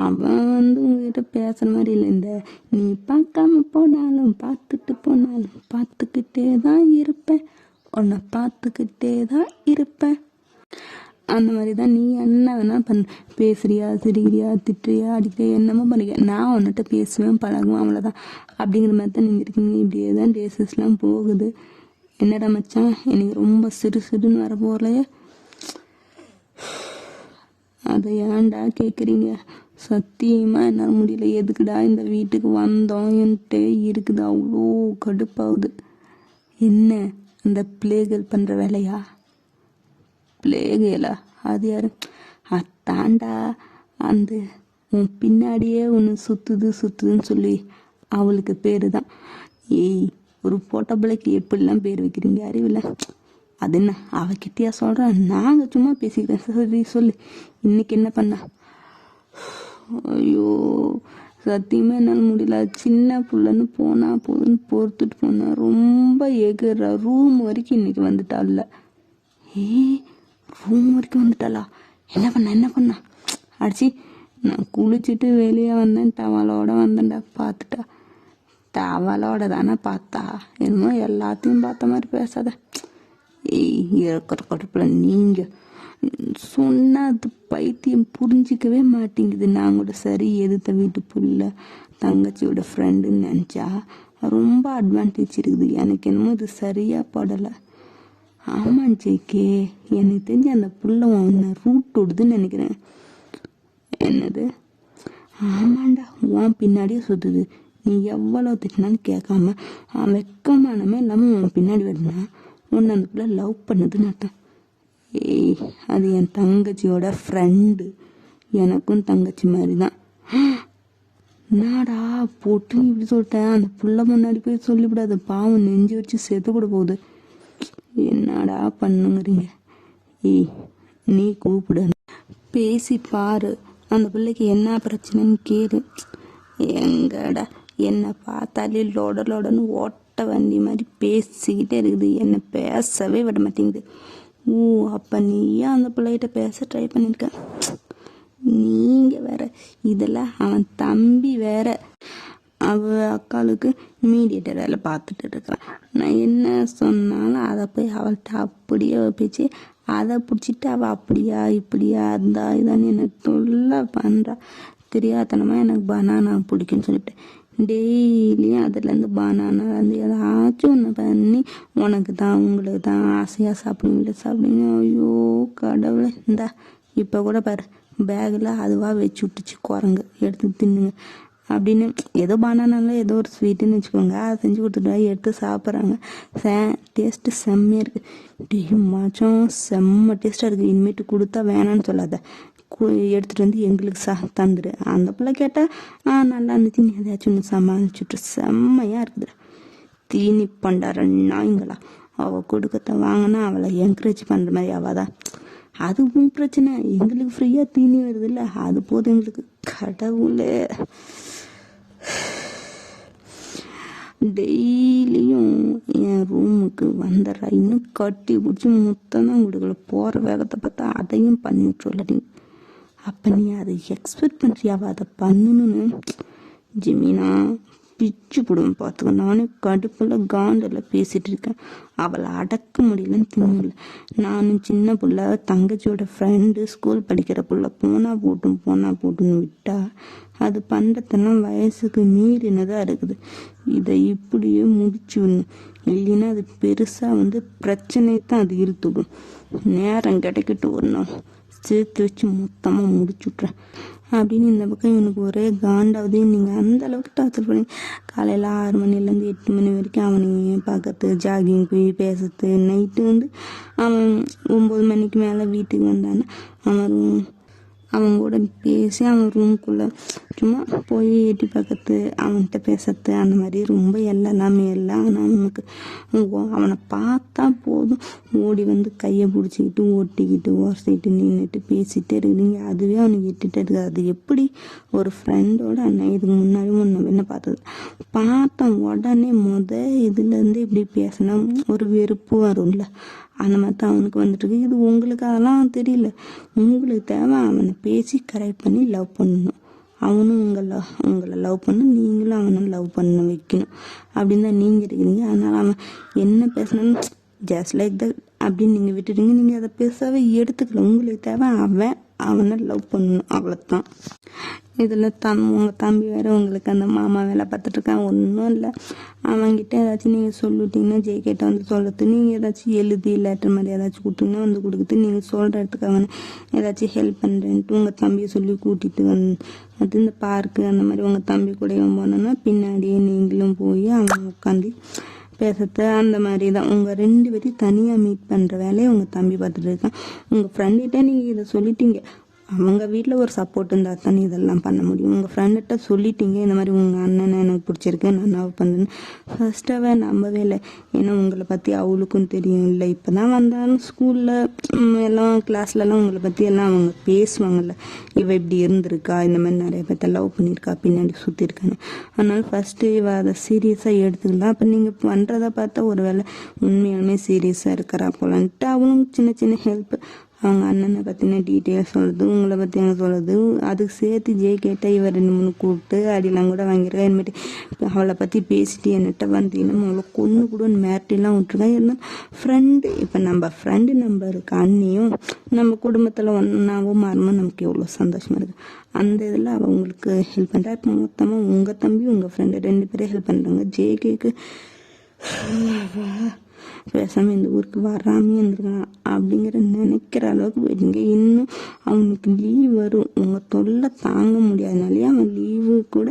Speaker 1: அவன் உங்ககிட்ட பேசுகிற மாதிரி இல்லை. இந்த நீ பார்க்காம போனாலும் பார்த்துட்டு போனாலும் பார்த்துக்கிட்டே தான் இருப்பேன், உன்னை பார்த்துக்கிட்டே தான் இருப்பேன். அந்த மாதிரி தான் நீ என்ன வேணாலும் பண்ண. பேசுறியா, சிரிக்கிறியா, திட்டுறியா, அடிக்கிறியா, என்னமோ பண்ணிக்க. நான் உன்னிட்ட பேசுவேன், பழகுவேன், அவ்வளோதான். அப்படிங்கிற மாதிரி தான் நீங்கள் இருக்கீங்க. இப்படியே தான் டேஸஸ்லாம் போகுது. என்னடா மச்சான், எனக்கு ரொம்ப சிறுன்னு வர போகலையே. அதை ஏன்டா கேட்குறீங்க? சத்தியமாக என்னால் முடியல. எதுக்குடா இந்த வீட்டுக்கு வந்தோன்ட்டு இருக்குது. அவ்வளோ கடுப்பாகுது. என்ன அந்த பிளேகள் பண்ணுற வேலையா? பிளேகேலா? அது யாரு? அத்தாண்டா, அந்த உன் பின்னாடியே ஒன்று சுற்றுதுன்னு சொல்லி அவளுக்கு பேர் தான். ஏய், ஒரு போட்டோ பிள்ளைக்கு எப்படிலாம் பேர் வைக்கிறீங்க? அறிவில்லை. அது என்ன அவகிட்டயா சொல்கிறேன்? நாங்கள் சும்மா பேசிக்கிறேன். சரி சொல்லு, இன்னைக்கு என்ன பண்ண? ஐயோ, சத்தியமாக என்னால் முடியல. சின்ன பிள்ளைன்னு போனால் போதுன்னு பொறுத்துட்டு போனேன். ரொம்ப எகுற ரூம் வரைக்கும் இன்னைக்கு வந்துட்டாள்ல. ரூம் வரைக்கும் வந்துட்டாளா? என்ன பண்ணா? அடிச்சு நான் குளிச்சுட்டு வெளியே வந்தேன், டவலோட வந்தேன்டா. பார்த்துட்டா அவளோட தானே பார்த்தா, என்னமோ எல்லாத்தையும் பார்த்த மாதிரி பேசாத. இருக்கிற கடுப்புல நீங்கள் சொன்னால் அது பைத்தியம் புரிஞ்சிக்கவே மாட்டேங்குது. நான் கூட சரி எதிர்த்த வீட்டு புள்ள தங்கச்சியோட ஃப்ரெண்டுன்னு நினச்சா ரொம்ப அட்வான்டேஜ் இருக்குது. எனக்கு என்னமோ இது சரியாக படலை. ஆமாம் ஜேகே, எனக்கு தெரிஞ்சு அந்த புள்ள உன்னை ரூட் விடுதுன்னு நினைக்கிறேன். என்னது? ஆமாண்டா, உன் பின்னாடியே சுற்றுது. நீ எவ்வளோ திட்டினாலும் கேட்காம வெக்கமானமே இல்லாமல் உன் பின்னாடி வருதுன்னா உன்னை அந்த பிள்ளை லவ் பண்ணுதுன்னு அர்த்தம். அது என் தங்கச்சியோட ஃப்ரெண்டு, எனக்கும் தங்கச்சி மாதிரி தான். நாடா போட்டு இப்படி சொல்லிட்டேன். அந்த புள்ள முன்னாடி போய் சொல்லிவிடாது, பாவம் நெஞ்சு வச்சு செத்து கூட போகுது. என்னடா பண்ணுங்கிறீங்க? நீ கூப்பிடு, பேசி பாரு, அந்த பிள்ளைக்கு என்ன பிரச்சனைன்னு கேளு. எங்கடா என்னை பார்த்தாலே லோட லோடன்னு ஓட்ட வண்டி மாதிரி பேசிக்கிட்டே இருக்குது, என்னை பேசவே விட மாட்டேங்குது. அப்போ நீயே அந்த பிள்ளைகிட்ட பேச ட்ரை பண்ணியிருக்க. நீங்கள் வேற, இதெல்லாம் அவன் தம்பி வேற, அக்காளுக்கு மீடியேட்டர் வேலை பார்த்துட்டு இருக்கிறான். நான் என்ன சொன்னாலும் அதை போய் அவள்கிட்ட அப்படியே பேச்சு, அதை பிடிச்சிட்டு அவள் அப்படியா இப்படியா இருந்தா இதான்னு எனக்கு தொல்லை பண்ணுறா. தெரியாதனமாக எனக்கு பனானா பிடிக்குன்னு சொல்லிட்டு டெய்லியும் அதுலேருந்து பனானாலேருந்து ஏதாச்சும் ஒன்று பண்ணி உனக்கு தான் உங்களுக்கு தான் ஆசையாக சாப்பிடுங்க. ஐயோ கடவுளை, இந்தா இப்போ கூட பாரு பேக்கில் அதுவாக வச்சு விட்டுச்சு குரங்கு, எடுத்து தின்னுங்க அப்படின்னு. ஏதோ பனானால ஏதோ ஒரு ஸ்வீட்டுன்னு வச்சுக்கோங்க, அதை செஞ்சு கொடுத்துட்டா எடுத்து சாப்பிட்றாங்க. டேஸ்ட்டு செம்மையாக இருக்குது. மாச்சம் செம்ம டேஸ்ட்டாக இருக்குது. இனிமேட்டு கொடுத்தா வேணான்னு சொல்லாத, எடுத்துகிட்டு வந்து எங்களுக்கு தந்துடு. அந்த பிள்ளை கேட்டால் நல்லா இருந்துச்சு, நீ எதாச்சும் ஒன்று சமாளிச்சுட்டு செம்மையாக இருக்குது. தீனி பண்டார நாய்ங்களா, அவள் கொடுக்கத்த வாங்கினா அவளை என்கரேஜ் பண்ணுற மாதிரி அவள் தான். அதுவும் பிரச்சனை, எங்களுக்கு ஃப்ரீயாக தீனி வருது இல்லை, அது போதும் எங்களுக்கு. கடவுளே, டெய்லியும் என் ரூமுக்கு வந்துடுறா, இன்னும் கட்டி பிடிச்சி முத்தம் தான் கொடுக்கல. போகிற வேகத்தை பார்த்தா அதையும் பண்ணி விட்டுருல நீ. அப்போ நீ அதை எக்ஸ்பெக்ட் பண்ணுறியாவா அதை பண்ணணும்னு? ஜிமினா பிச்சு போடுவேன் பார்த்துக்க. நானே கடுப்பில் காண்டில் பேசிகிட்டு இருக்கேன், அவளை அடக்க முடியலன்னு தின்னல. நானும் சின்ன பிள்ளை தங்கச்சியோட ஃப்ரெண்டு ஸ்கூல் படிக்கிற பிள்ளை போனா போட்டுன்னு விட்டா அது பண்ணுறதெல்லாம் வயசுக்கு மீறினதாக இருக்குது. இதை இப்படியே முடிச்சு விடணும், இல்லைன்னா அது பெருசாக பிரச்சனை தான் அது இழுத்துடும். நேரம் கிடைக்கட்டு ஒரு நாள் சேர்த்து வச்சு மொத்தமாக முடிச்சுட்றேன் அப்படின்னு இந்த பக்கம் இவனுக்கு ஒரே காண்டாவது. நீங்கள் அந்த அளவுக்கு டார்ச்சர் பண்ணி காலையில் 6 மணிலேருந்து 8 மணி வரைக்கும் அவனை பார்க்கறது, ஜாகிங் போய் பேசுறது. நைட்டு அவன் 9 மணிக்கு மேலே வீட்டுக்கு வந்தான்னா அவன் கூட பேசி அவன் ரூம்குள்ளே சும்மா போய் எட்டி பார்க்கறது, அவன்கிட்ட பேசுறது, அந்த மாதிரி ரொம்ப எல்லாமே எல்லாம். ஆனால் அவனுக்கு அவனை பார்த்தா போதும் ஓடி கையை பிடிச்சிக்கிட்டு ஒட்டிக்கிட்டு ஓசிக்கிட்டு நின்றுட்டு பேசிகிட்டே இருக்குதுங்க. அதுவே அவனுக்கு இட்டுகிட்டே இருக்குது. அது எப்படி ஒரு ஃப்ரெண்டோட அண்ணன் இதுக்கு முன்னாடி என்ன பார்த்தேன் உடனே இதுலேருந்து இப்படி பேசினா ஒரு வெறுப்பு வரும்ல, அந்த மாதிரி தான் அவனுக்கு வந்துட்டுருக்கு. இது உங்களுக்கு அதெல்லாம் தெரியல. உங்களுக்கு தேவை அவனை பேசி கரெக்ட் பண்ணி லவ் பண்ணணும். அவனும் உங்களை லவ் பண்ணணும், நீங்களும் அவனை லவ் பண்ண வைக்கணும் அப்படின்னு தான் நீங்கள் இருக்கிறீங்க. அதனால் அவன் என்ன பேசினாலும் ஜஸ்ட் லைக் தட் அப்படின்னு நீங்கள் விட்டுட்டீங்க. நீங்கள் அதை பெருசாகவே எடுத்துக்கல. உங்களுக்கு தேவை அவனை லவ் பண்ணணும், அவ்வளோதான். இதில் உங்கள் தம்பி வேறு உங்களுக்கு அந்த மாமா வேலை பார்த்துட்ருக்கான். ஒன்றும் இல்லை, அவன்கிட்ட ஏதாச்சும் நீங்கள் சொல்லிட்டீங்கன்னா ஜெய்கிட்ட சொல்கிறது, நீங்கள் ஏதாச்சும் எழுதி லெட்டர் மாதிரி ஏதாச்சும் கொடுத்தீங்கன்னா கொடுக்குறது, நீங்கள் சொல்கிற இடத்துக்கு அவனை ஏதாச்சும் ஹெல்ப் பண்ணுறேன்ட்டு உங்கள் தம்பியை சொல்லி கூட்டிகிட்டு அது இந்த பார்க்கு அந்த மாதிரி உங்கள் தம்பி கூடயும் போனோன்னா பின்னாடியே நீங்களும் போய் அவன் உட்காந்து பேசுறது, அந்த மாதிரி தான். உங்கள் 2 பேரையும் தனியாக மீட் பண்ணுற வேலையை உங்கள் தம்பி பார்த்துட்டு இருக்கான். உங்கள் ஃப்ரெண்டுகிட்ட நீங்கள் இதை சொல்லிட்டீங்க, அவங்க வீட்டில் ஒரு சப்போர்ட் இருந்தால் தான் இதெல்லாம் பண்ண முடியும். உங்கள் ஃப்ரெண்டுகிட்ட சொல்லிட்டீங்க இந்த மாதிரி உங்கள் அண்ணனை எனக்கு பிடிச்சிருக்கு, நான் லவ் பண்ணுறேன்னு. ஃபர்ஸ்ட்டாகவே நம்பவே இல்லை. ஏன்னா உங்களை பற்றி அவளுக்கும் தெரியும் இல்லை. இப்போ தான் வந்தாலும் ஸ்கூலில் எல்லாம் கிளாஸ்லலாம் உங்களை பற்றி எல்லாம் அவங்க பேசுவாங்கல்ல, இவள் இப்படி இருந்திருக்கா, இந்த மாதிரி நிறைய பேர்த்த லவ் பண்ணியிருக்கா, பின்னாடி சுற்றிருக்கான்னு. அதனால் ஃபஸ்ட்டு இவள் அதை சீரியஸாக எடுத்துக்கலாம். அப்போ நீங்கள் பண்ணுறதை பார்த்தா ஒரு வேளை உண்மையாலுமே சீரியஸாக இருக்கிறா போலான்ட்டு அவளும் சின்ன சின்ன ஹெல்ப் அவங்க அண்ணனை பற்றின டீட்டெயில்ஸ் சொல்லுது, உங்களை பற்றி அங்கே சொல்லுது. அதுக்கு சேர்த்து கேட்டால் இவர் 2-3 கூப்பிட்டு அடிலாம் கூட வாங்கியிருக்கா. இனிமேட்டு அவளை பற்றி பேசிட்டு என்கிட்ட வந்தீங்கன்னா அவளை கொன்று கூட மிரட்டிலாம் விட்டுருக்கா. இருந்தாலும் ஃப்ரெண்டு, இப்போ நம்ம ஃப்ரெண்டு நம்பருக்கு அண்ணியும் நம்ம குடும்பத்தில் ஒன்றாவும் மாறும்போது நமக்கு எவ்வளோ சந்தோஷமாக இருக்குது. அந்த இதில் அவங்களுக்கு ஹெல்ப் பண்ணுறா. இப்போ மொத்தமாக உங்கள் தம்பி உங்கள் ஃப்ரெண்டு 2 பேரே ஹெல்ப் பண்ணுறாங்க. ஜேகேக்கு பேசாமல் இந்த ஊருக்கு வராமே இருந்திருக்கான் அப்படிங்கிற நினைக்கிற அளவுக்கு போயிடுங்க. இன்னும் அவனுக்கு லீவ் வரும், உங்கள் தொல்லை தாங்க முடியாதனாலே அவன் லீவு கூட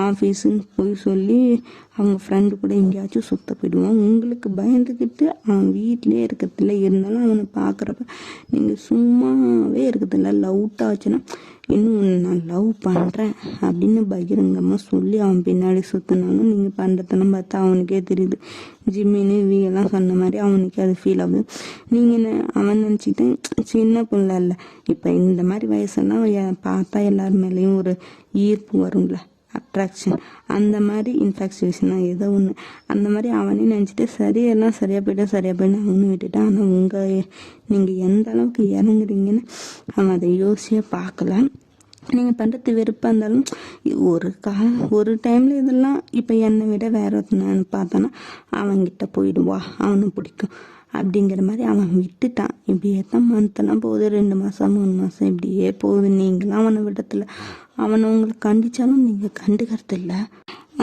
Speaker 1: ஆஃபீஸுன்னு போய் சொல்லி அவங்க ஃப்ரெண்டு கூட எங்கேயாச்சும் சுத்த போயிடுவான். உங்களுக்கு பயந்துக்கிட்டு அவன் வீட்டிலே இருக்கிறதில்ல. இருந்தாலும் அவனை பார்க்குறப்ப நீங்கள் சும்மாவே இருக்கிறதில்ல. லவ் ஆச்சுன்னா இன்னும் நான் லவ் பண்ணுறேன் அப்படின்னு பகிரங்கமாக சொல்லி அவன் பின்னாடி சுற்றினாலும் நீங்கள் பண்ணுறதெல்லாம் பார்த்தா அவனுக்கே தெரியுது. ஜிம்மின்னு வீகெல்லாம் சொன்ன மாதிரி அவனுக்கே அது ஃபீல் ஆகுது. நீங்கள் அவன் நினச்சிக்கிட்டு சின்ன பிள்ளை இல்லை, இப்போ இந்த மாதிரி வயசெல்லாம் பார்த்தா எல்லார் மேலேயும் ஒரு ஈர்ப்பு வரும்ல, அட்ராக்ஷன், அந்த மாதிரி இன்ஃபேக்சுவேஷனாக ஏதோ ஒன்று அந்த மாதிரி அவனே நினச்சிட்டு சரியெல்லாம் சரியாக போய்ட்டு அவனு விட்டுட்டான். ஆனால் நீங்கள் எந்த அளவுக்கு இறங்குறீங்கன்னு அவன் அதை யோசிச்சே பார்க்கல. நீங்கள் பண்ணுறது வெறுப்பாக இருந்தாலும் ஒரு டைமில் இதெல்லாம் இப்போ என்னை விட வேற ஒருத்தனை பார்த்தானா அவன்கிட்ட போயிடுவா, அவனுக்கு பிடிக்கும் அப்படிங்கிற மாதிரி அவன் விட்டுட்டான். இப்படியே தான் மந்த்தெல்லாம் போகுது, 2 மாதம் 3 மாதம் இப்படியே போகுது. நீங்களாம் அவனை விடத்தில் அவனை உங்களை கண்டிச்சாலும் நீங்கள் கண்டுக்கிறது இல்லை.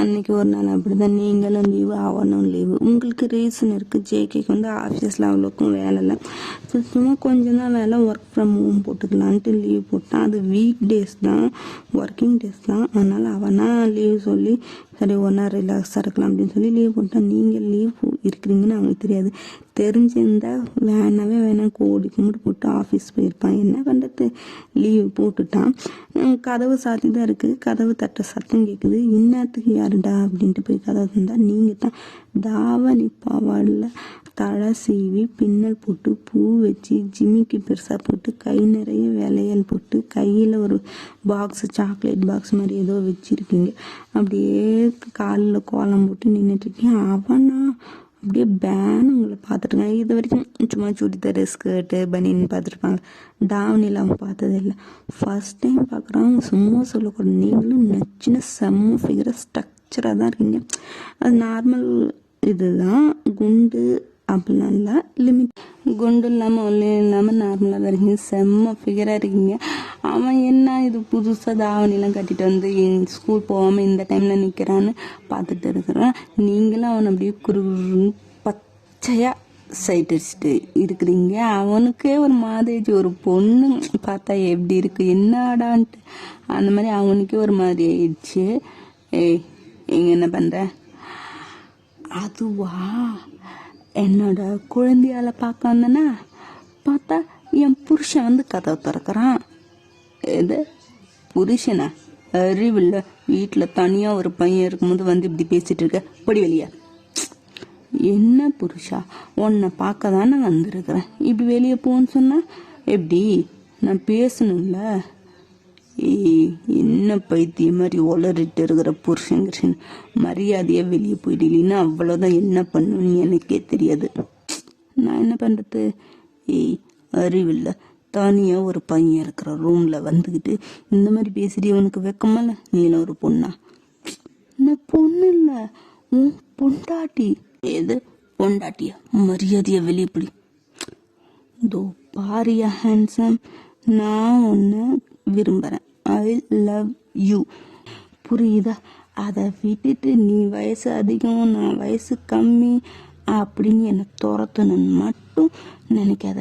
Speaker 1: அன்றைக்கி ஒரு நாள் அப்படி தான், நீங்களும் லீவு அவனும் லீவு. உங்களுக்கு ரீசன் இருக்குது. ஜேகேக்கு ஆஃபீஸில் அவ்வளோக்கும் வேலை இல்லை, சும்மா கொஞ்சம் தான் வேலை, ஒர்க் ஃப்ரம் ஹோம் போட்டுக்கலான்ட்டு லீவ் போட்டான். அது வீக் டேஸ் தான், ஒர்க்கிங் டேஸ் தான். அதனால் அவனா லீவ் சொல்லி சரி ஒன்றா ரிலாக்ஸாக இருக்கலாம் அப்படின்னு சொல்லி லீவ் போட்டான். நீங்கள் லீவ் இருக்கிறீங்கன்னு அவங்களுக்கு தெரியாது. தெரிஞ்சிருந்தால் வேணாம் கோடி கும்பிட்டு போட்டு ஆஃபீஸ் போயிருப்பான். என்ன பண்ணுறது, லீவு போட்டுட்டான். கதவு சாத்தி தான் இருக்குது, கதவு தட்ட சத்தம் கேட்குது. இந்நேரத்துக்கு யாருடா அப்படின்ட்டு போய் கதவு தந்தால் நீங்கள் தான் தாவணி பாவாடில் தலை சீவி பின்னல் போட்டு பூ வச்சு ஜிம்மிக்கு பெருசாக போட்டு கை நிறைய விளையல் போட்டு கையில் ஒரு பாக்ஸு, சாக்லேட் பாக்ஸ் மாதிரி ஏதோ வச்சுருக்கீங்க. அப்படியே காலில் கோலம் போட்டு நின்றுட்டுருக்கேன். அவனா அப்படியே பேன் உங்களை பார்த்துட்டுருக்காங்க. இது வரைக்கும் சும்மா சுடிதார், ஸ்கர்ட்டு, பனின்னு பார்த்துருப்பாங்க. தாவணியில் அவன் பார்த்ததில்லை, ஃபர்ஸ்ட் டைம் பார்க்குறான். சும்மா சொல்லக்கூடாது, நீங்களும் நச்சுன்னு செம்ம ஃபிகராக ஸ்ட்ரக்சராக தான் இருக்கீங்க. அது நார்மல் இதுதான், குண்டு அப்படிலாம் இல்லை, லிமிட். குண்டு இல்லாமல் ஒல்லே இல்லாமல் நார்மலாக தான் இருக்கீங்க, செம்ம ஃபிகராக இருக்கீங்க. அவன் என்ன இது புதுசாக தாவணிலாம் கட்டிட்டு வந்து ஸ்கூல் போகாமல் இந்த டைமில் நிற்கிறான்னு பார்த்துட்டு இருக்கிறான். நீங்களும் அவனை அப்படியே குறுகுறுன்னு பச்சையாக சைட் அடிச்சுட்டு இருக்கிறீங்க. அவனுக்கே ஒரு மாதிரி, ஒரு பொண்ணு பார்த்தா எப்படி இருக்கு என்னடான்ட்டு அந்த மாதிரி அவனுக்கே ஒரு மாதிரி ஆயிடுச்சு. ஏய் இங்கே என்ன பண்ணுற? அதுவா, என்னோட குழந்தையால பார்க்க வந்தேன்னா பார்த்தா என் புருஷன் கதவை திறக்கிறான். எது புருஷனா? அறிவில்லை, வீட்டில் தனியாக ஒரு பையன் இருக்கும்போது இப்படி பேசிட்டு இருக்க, படி வெளியே. என்ன புருஷா, உன்னை பார்க்க தானே வந்திருக்கிறேன், இப்படி வெளியே போன்னு சொன்னா எப்படி? நான் பேசணும்ல. என்ன பைத்தியம் மாதிரி உளறிட்டு இருக்கிற புருஷன், மரியாதையாக வெளியே போயிடலின்னா அவ்வளோதான். என்ன பண்ணணும்னு எனக்கே தெரியாது. நான் என்ன பண்ணுறது? அறிவில்லை, தனியாக ஒரு பையன் இருக்கிற ரூமில் வந்துக்கிட்டு இந்த மாதிரி பேசிட்டு உனக்கு வெக்கமல்ல? நீலாம் ஒரு பொண்ணா? நான் பொண்ணு இல்லை, உன் பொண்டாட்டி. எது பொண்டாட்டியா? மரியாதையாக வெளியே போடி. தோ பாரியா ஹேண்ட்ஸம், நான் உன்னை விரும்புகிறேன், ஐ லவ் யூ, புரியுதா? அதை விட்டுட்டு நீ வயசு அதிகம் நான் வயசு கம்மி அப்படின்னு என்னை துரத்தணுன்னு மட்டும் நினைக்காத.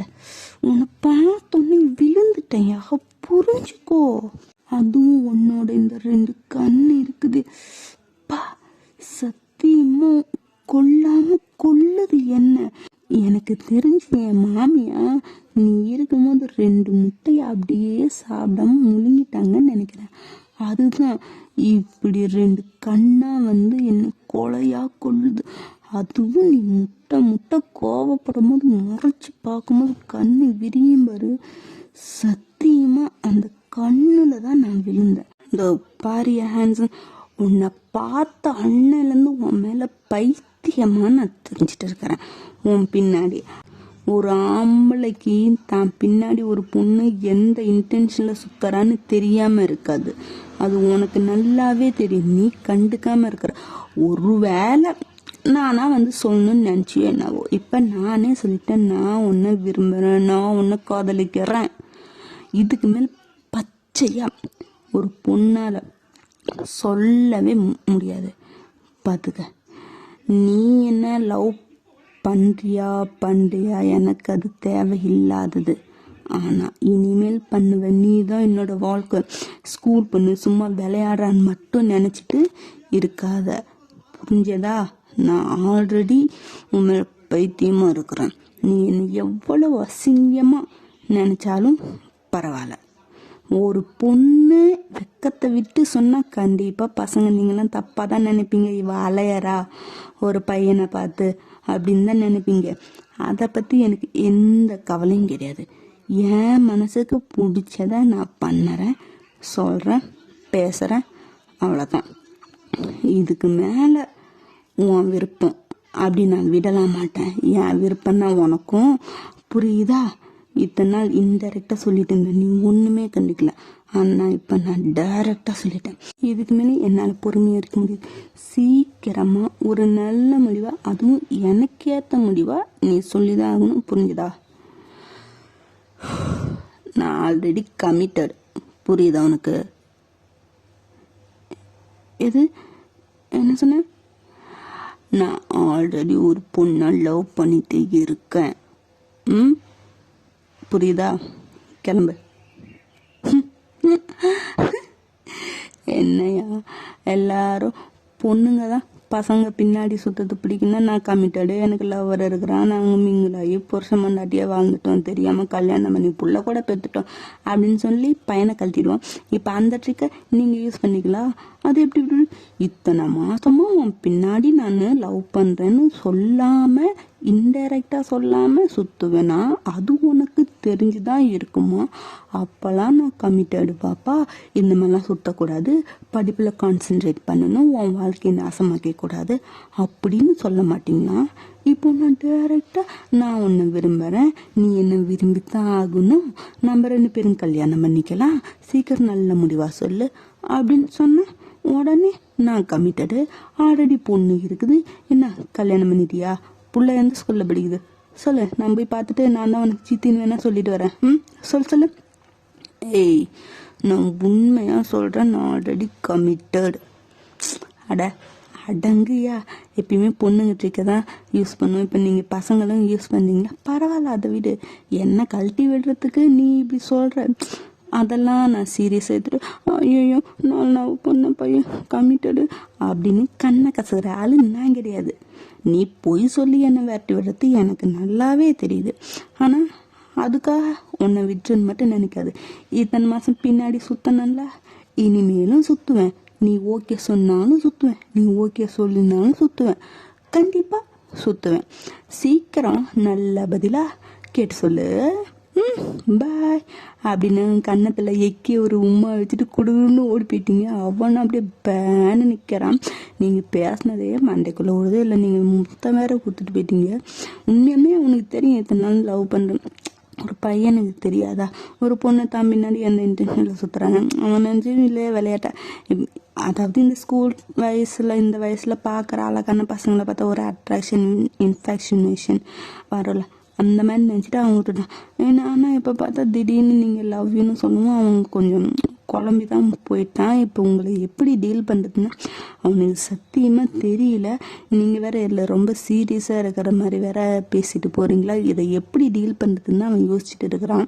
Speaker 1: உன்னை பார்த்தோன்னே விழுந்துட்டேன், புரிஞ்சுக்கோ. அதுவும் உன்னோட இந்த 2 கண்ணு இருக்குது பா, சத்தியமோ கொல்லாம கொல்லுது என்ன. எனக்கு தெரிஞ்சு என் மாமியா நீ இருக்கும்போது 2 முட்டையை அப்படியே சாப்பிடாம முழுங்கிட்டாங்கன்னு நினைக்கிறேன். அதுதான் இப்படி 2 கண்ணா என்ன கொலையா கொள்ளுது. அதுவும் நீ முட்டை கோவப்படும் போது முறைச்சி பார்க்கும்போது கண்ணு விரியும் பாரு, சத்தியமா அந்த கண்ணுல தான் நான் விழுந்தேன். இந்த பாரிய ஹேண்ட்ஸம், உன்னை பார்த்த அண்ணன்லேருந்து உன் மேலே பைத்தியமாக நான் தெரிஞ்சிட்டு இருக்கிறேன். உன் பின்னாடி ஒரு ஆம்பளைக்கு தான் பின்னாடி ஒரு பொண்ணு எந்த இன்டென்ஷனில் சுத்தறான்னு தெரியாமல் இருக்காது. அது உனக்கு நல்லாவே தெரியும். நீ கண்டுக்காமல் இருக்கிற. ஒரு வேளை நானா சொல்லணும்னு நினச்சி என்னவோ. இப்போ நானே சொல்லிட்டேன், நான் உன்னை விரும்புகிறேன், நான் உன்னை காதலிக்கிறேன். இதுக்கு மேல் பச்சையா ஒரு பொண்ணால் சொல்லவே முடியாது. பார்த்துக்க, நீ என்ன லவ் பண்றியா எனக்கு அது தேவையில்லாதது. ஆனால் இனிமேல் பண்ணுவேன். நீ தான் என்னோட வாழ்க்கை. ஸ்கூல் பண்ணு, சும்மா விளையாடுறான்னு மட்டும் நினச்சிட்டு இருக்காத, புரிஞ்சதா? நான் ஆல்ரெடி உண்மை பைத்தியமாக இருக்கிறேன். நீ என்னை எவ்வளவு அசிங்கமாக நினச்சாலும் பரவாயில்ல. ஒரு பொண்ணு வெக்கத்தை விட்டு சொன்னால் கண்டிப்பாக பசங்க நீங்களாம் தப்பாக தான் நினைப்பீங்க. இவ அலையறா ஒரு பையனை பார்த்து அப்படின்னு தான் நினைப்பீங்க. அதை பற்றி எனக்கு எந்த கவலையும் கிடையாது. என் மனசுக்கு பிடிச்சத நான் பண்ணுறேன், சொல்கிறேன், பேசுகிறேன், அவ்வளோதான். இதுக்கு மேலே உன் விருப்பம் அப்படி நான் விடலாம் மாட்டேன். என் விருப்பம்னா உனக்கும் புரியுதா? இத்தனை நாள் இன்டைரக்டாக சொல்லிட்டு இருந்தேன், நீ ஒன்றுமே கண்டுக்கல. ஆனால் இப்போ நான் டைரக்டாக சொல்லிட்டேன். இதுக்கு மேலே என்னால் பொறுமையாக இருக்க முடியாது. சீக்கிரமாக ஒரு நல்ல முடிவாக, அதுவும் எனக்கு ஏற்ற முடிவாக நீ சொல்லிதான் ஆகணும், புரிஞ்சுதா? நான் ஆல்ரெடி கமிட்டட், புரியுதா உனக்கு? எது என்ன சொன்ன? நான் ஆல்ரெடி ஒரு பொண்ணை லவ் பண்ணிட்டு இருக்கேன். புரியுதா? கிளம்பு. என்னையா எல்லாரும் பொண்ணுங்க தான் பசங்க பின்னாடி சுத்தது பிடிக்குன்னா, நான் கமிட்டடு, எனக்கு லவ்வர் இருக்கிறான், நாங்கள் மிங்கிலாகி புருஷன் மண்டாட்டியாக வாழ்ந்துட்டோம், தெரியாமல் கல்யாணம் பண்ணி புள்ள கூட பெற்றுட்டோம் அப்படின்னு சொல்லி பையனை கழட்டிடுவோம். இப்போ அந்த ட்ரிக்கை நீங்கள் யூஸ் பண்ணிக்கலாம். அது எப்படி இப்படி இத்தனை மாதமும் உன் பின்னாடி நான் லவ் பண்ணுறேன்னு சொல்லாமல், இன்டைரக்டாக சொல்லாமல் சுற்றுவேனா? அது உனக்கு தெரிஞ்சுதான் இருக்குமா? அப்போல்லாம் நான் கமிட்டடு பாப்பா, இந்த மாதிரிலாம் சுற்றக்கூடாது, படிப்பில் கான்சென்ட்ரேட் பண்ணணும், உன் வாழ்க்கையை நாசமாக்க கூடாது அப்படின்னு சொல்ல மாட்டீங்களா? இப்போ நான் டைரக்டாக நான் உன்னை விரும்புகிறேன், நீ என்னை விரும்பித்தான் ஆகணும், நம்ம 2 பேரும் கல்யாணம் பண்ணிக்கலாம், சீக்கிரம் நல்ல முடிவாக சொல்லு அப்படின்னு சொன்னேன். உடனே நான் கமிட்டடு, ஆல்ரெடி பொண்ணு இருக்குது, என்ன கல்யாணம் பண்ணிட்டியா? புள்ள எந்த ஸ்கூலில் படிக்குது சொல்லு, நான் போய் பார்த்துட்டு நான் தான் உனக்கு சித்தின்னு வேணா சொல்லிட்டு வரேன். சொல்லு. ஏய், நான் உண்மையாக சொல்கிறேன், நான் ஆல்ரெடி கமிட்டட். அடங்குயா, எப்பயுமே பொண்ணுங்க ட்ரிக்கை தான் யூஸ் பண்ணுவோம். இப்போ நீங்கள் பசங்களும் யூஸ் பண்ணீங்களா? பரவாயில்ல, அதை விடு. என்ன கழட்டி விடுறதுக்கு நீ இப்படி சொல்கிற? அதெல்லாம் நான் சீரியஸாக எடுத்துட்டு, ஐயோ நான் பொண்ணு பையன் கமிட்டடு அப்படின்னு கண்ணை கசகிற ஆள் நான் கிடையாது. நீ பொய் சொல்லி என்னை விரட்டி விடுறது எனக்கு நல்லாவே தெரியுது. ஆனால் அதுக்காக உன்னை விட்டுன்னு மட்டும் நினைக்காது. இத்தனை மாதம் பின்னாடி சுத்தனல்ல, இனிமேலும் சுற்றுவேன். நீ ஓகே சொன்னாலும் சுற்றுவேன், நீ ஓகே சொல்லினாலும் சுற்றுவேன், கண்டிப்பாக சுற்றுவேன். சீக்கிரம் நல்ல பதிலாக கேட்டு சொல்லு. பாய் அப்படின்னு கன்னத்தில் எக்கி ஒரு உம்மா வச்சுட்டு குடுன்னு ஓடி போயிட்டீங்க. அவனும் அப்படியே பேன்னு நிற்கிறான். நீங்கள் பேசினதே மண்டைக்குள்ளே ஓடுதே இல்லை, நீங்கள் முத்தம் வேற கொடுத்துட்டு போயிட்டீங்க. உண்மையுமே அவனுக்கு தெரியும் இத்தனை நாள் லவ் பண்ணுறேன். ஒரு பையனுக்கு தெரியாதா ஒரு பொண்ணு தான் பின்னாடி எந்த இன்டென்ஷனில் சுற்றுறாங்க? அவன் நினச்சி இல்லையே விளையாட்ட. அதாவது இந்த ஸ்கூல் வயசில், இந்த வயசில் பார்க்குற அழகான பசங்களை பார்த்தா ஒரு அட்ராக்ஷன், இன்ஃபேக்ஷனேஷன் வரல, அந்த மாதிரி நினச்சிட்டு அவங்க விட்டுட்டான். ஏன்னா ஆனால் இப்போ பார்த்தா திடீர்னு நீங்கள் லவ் யூன்னு சொல்லுவோம், அவங்க கொஞ்சம் குழம்பி தான் போயிட்டான். இப்போ உங்களை எப்படி டீல் பண்ணுறதுன்னா அவனுக்கு சத்தியமாக தெரியல. நீங்கள் வேற இதில் ரொம்ப சீரியஸாக இருக்கிற மாதிரி வேற பேசிட்டு போகிறீங்களா? இதை எப்படி டீல் பண்ணுறதுன்னு அவன் யோசிச்சுட்டு இருக்கிறான்.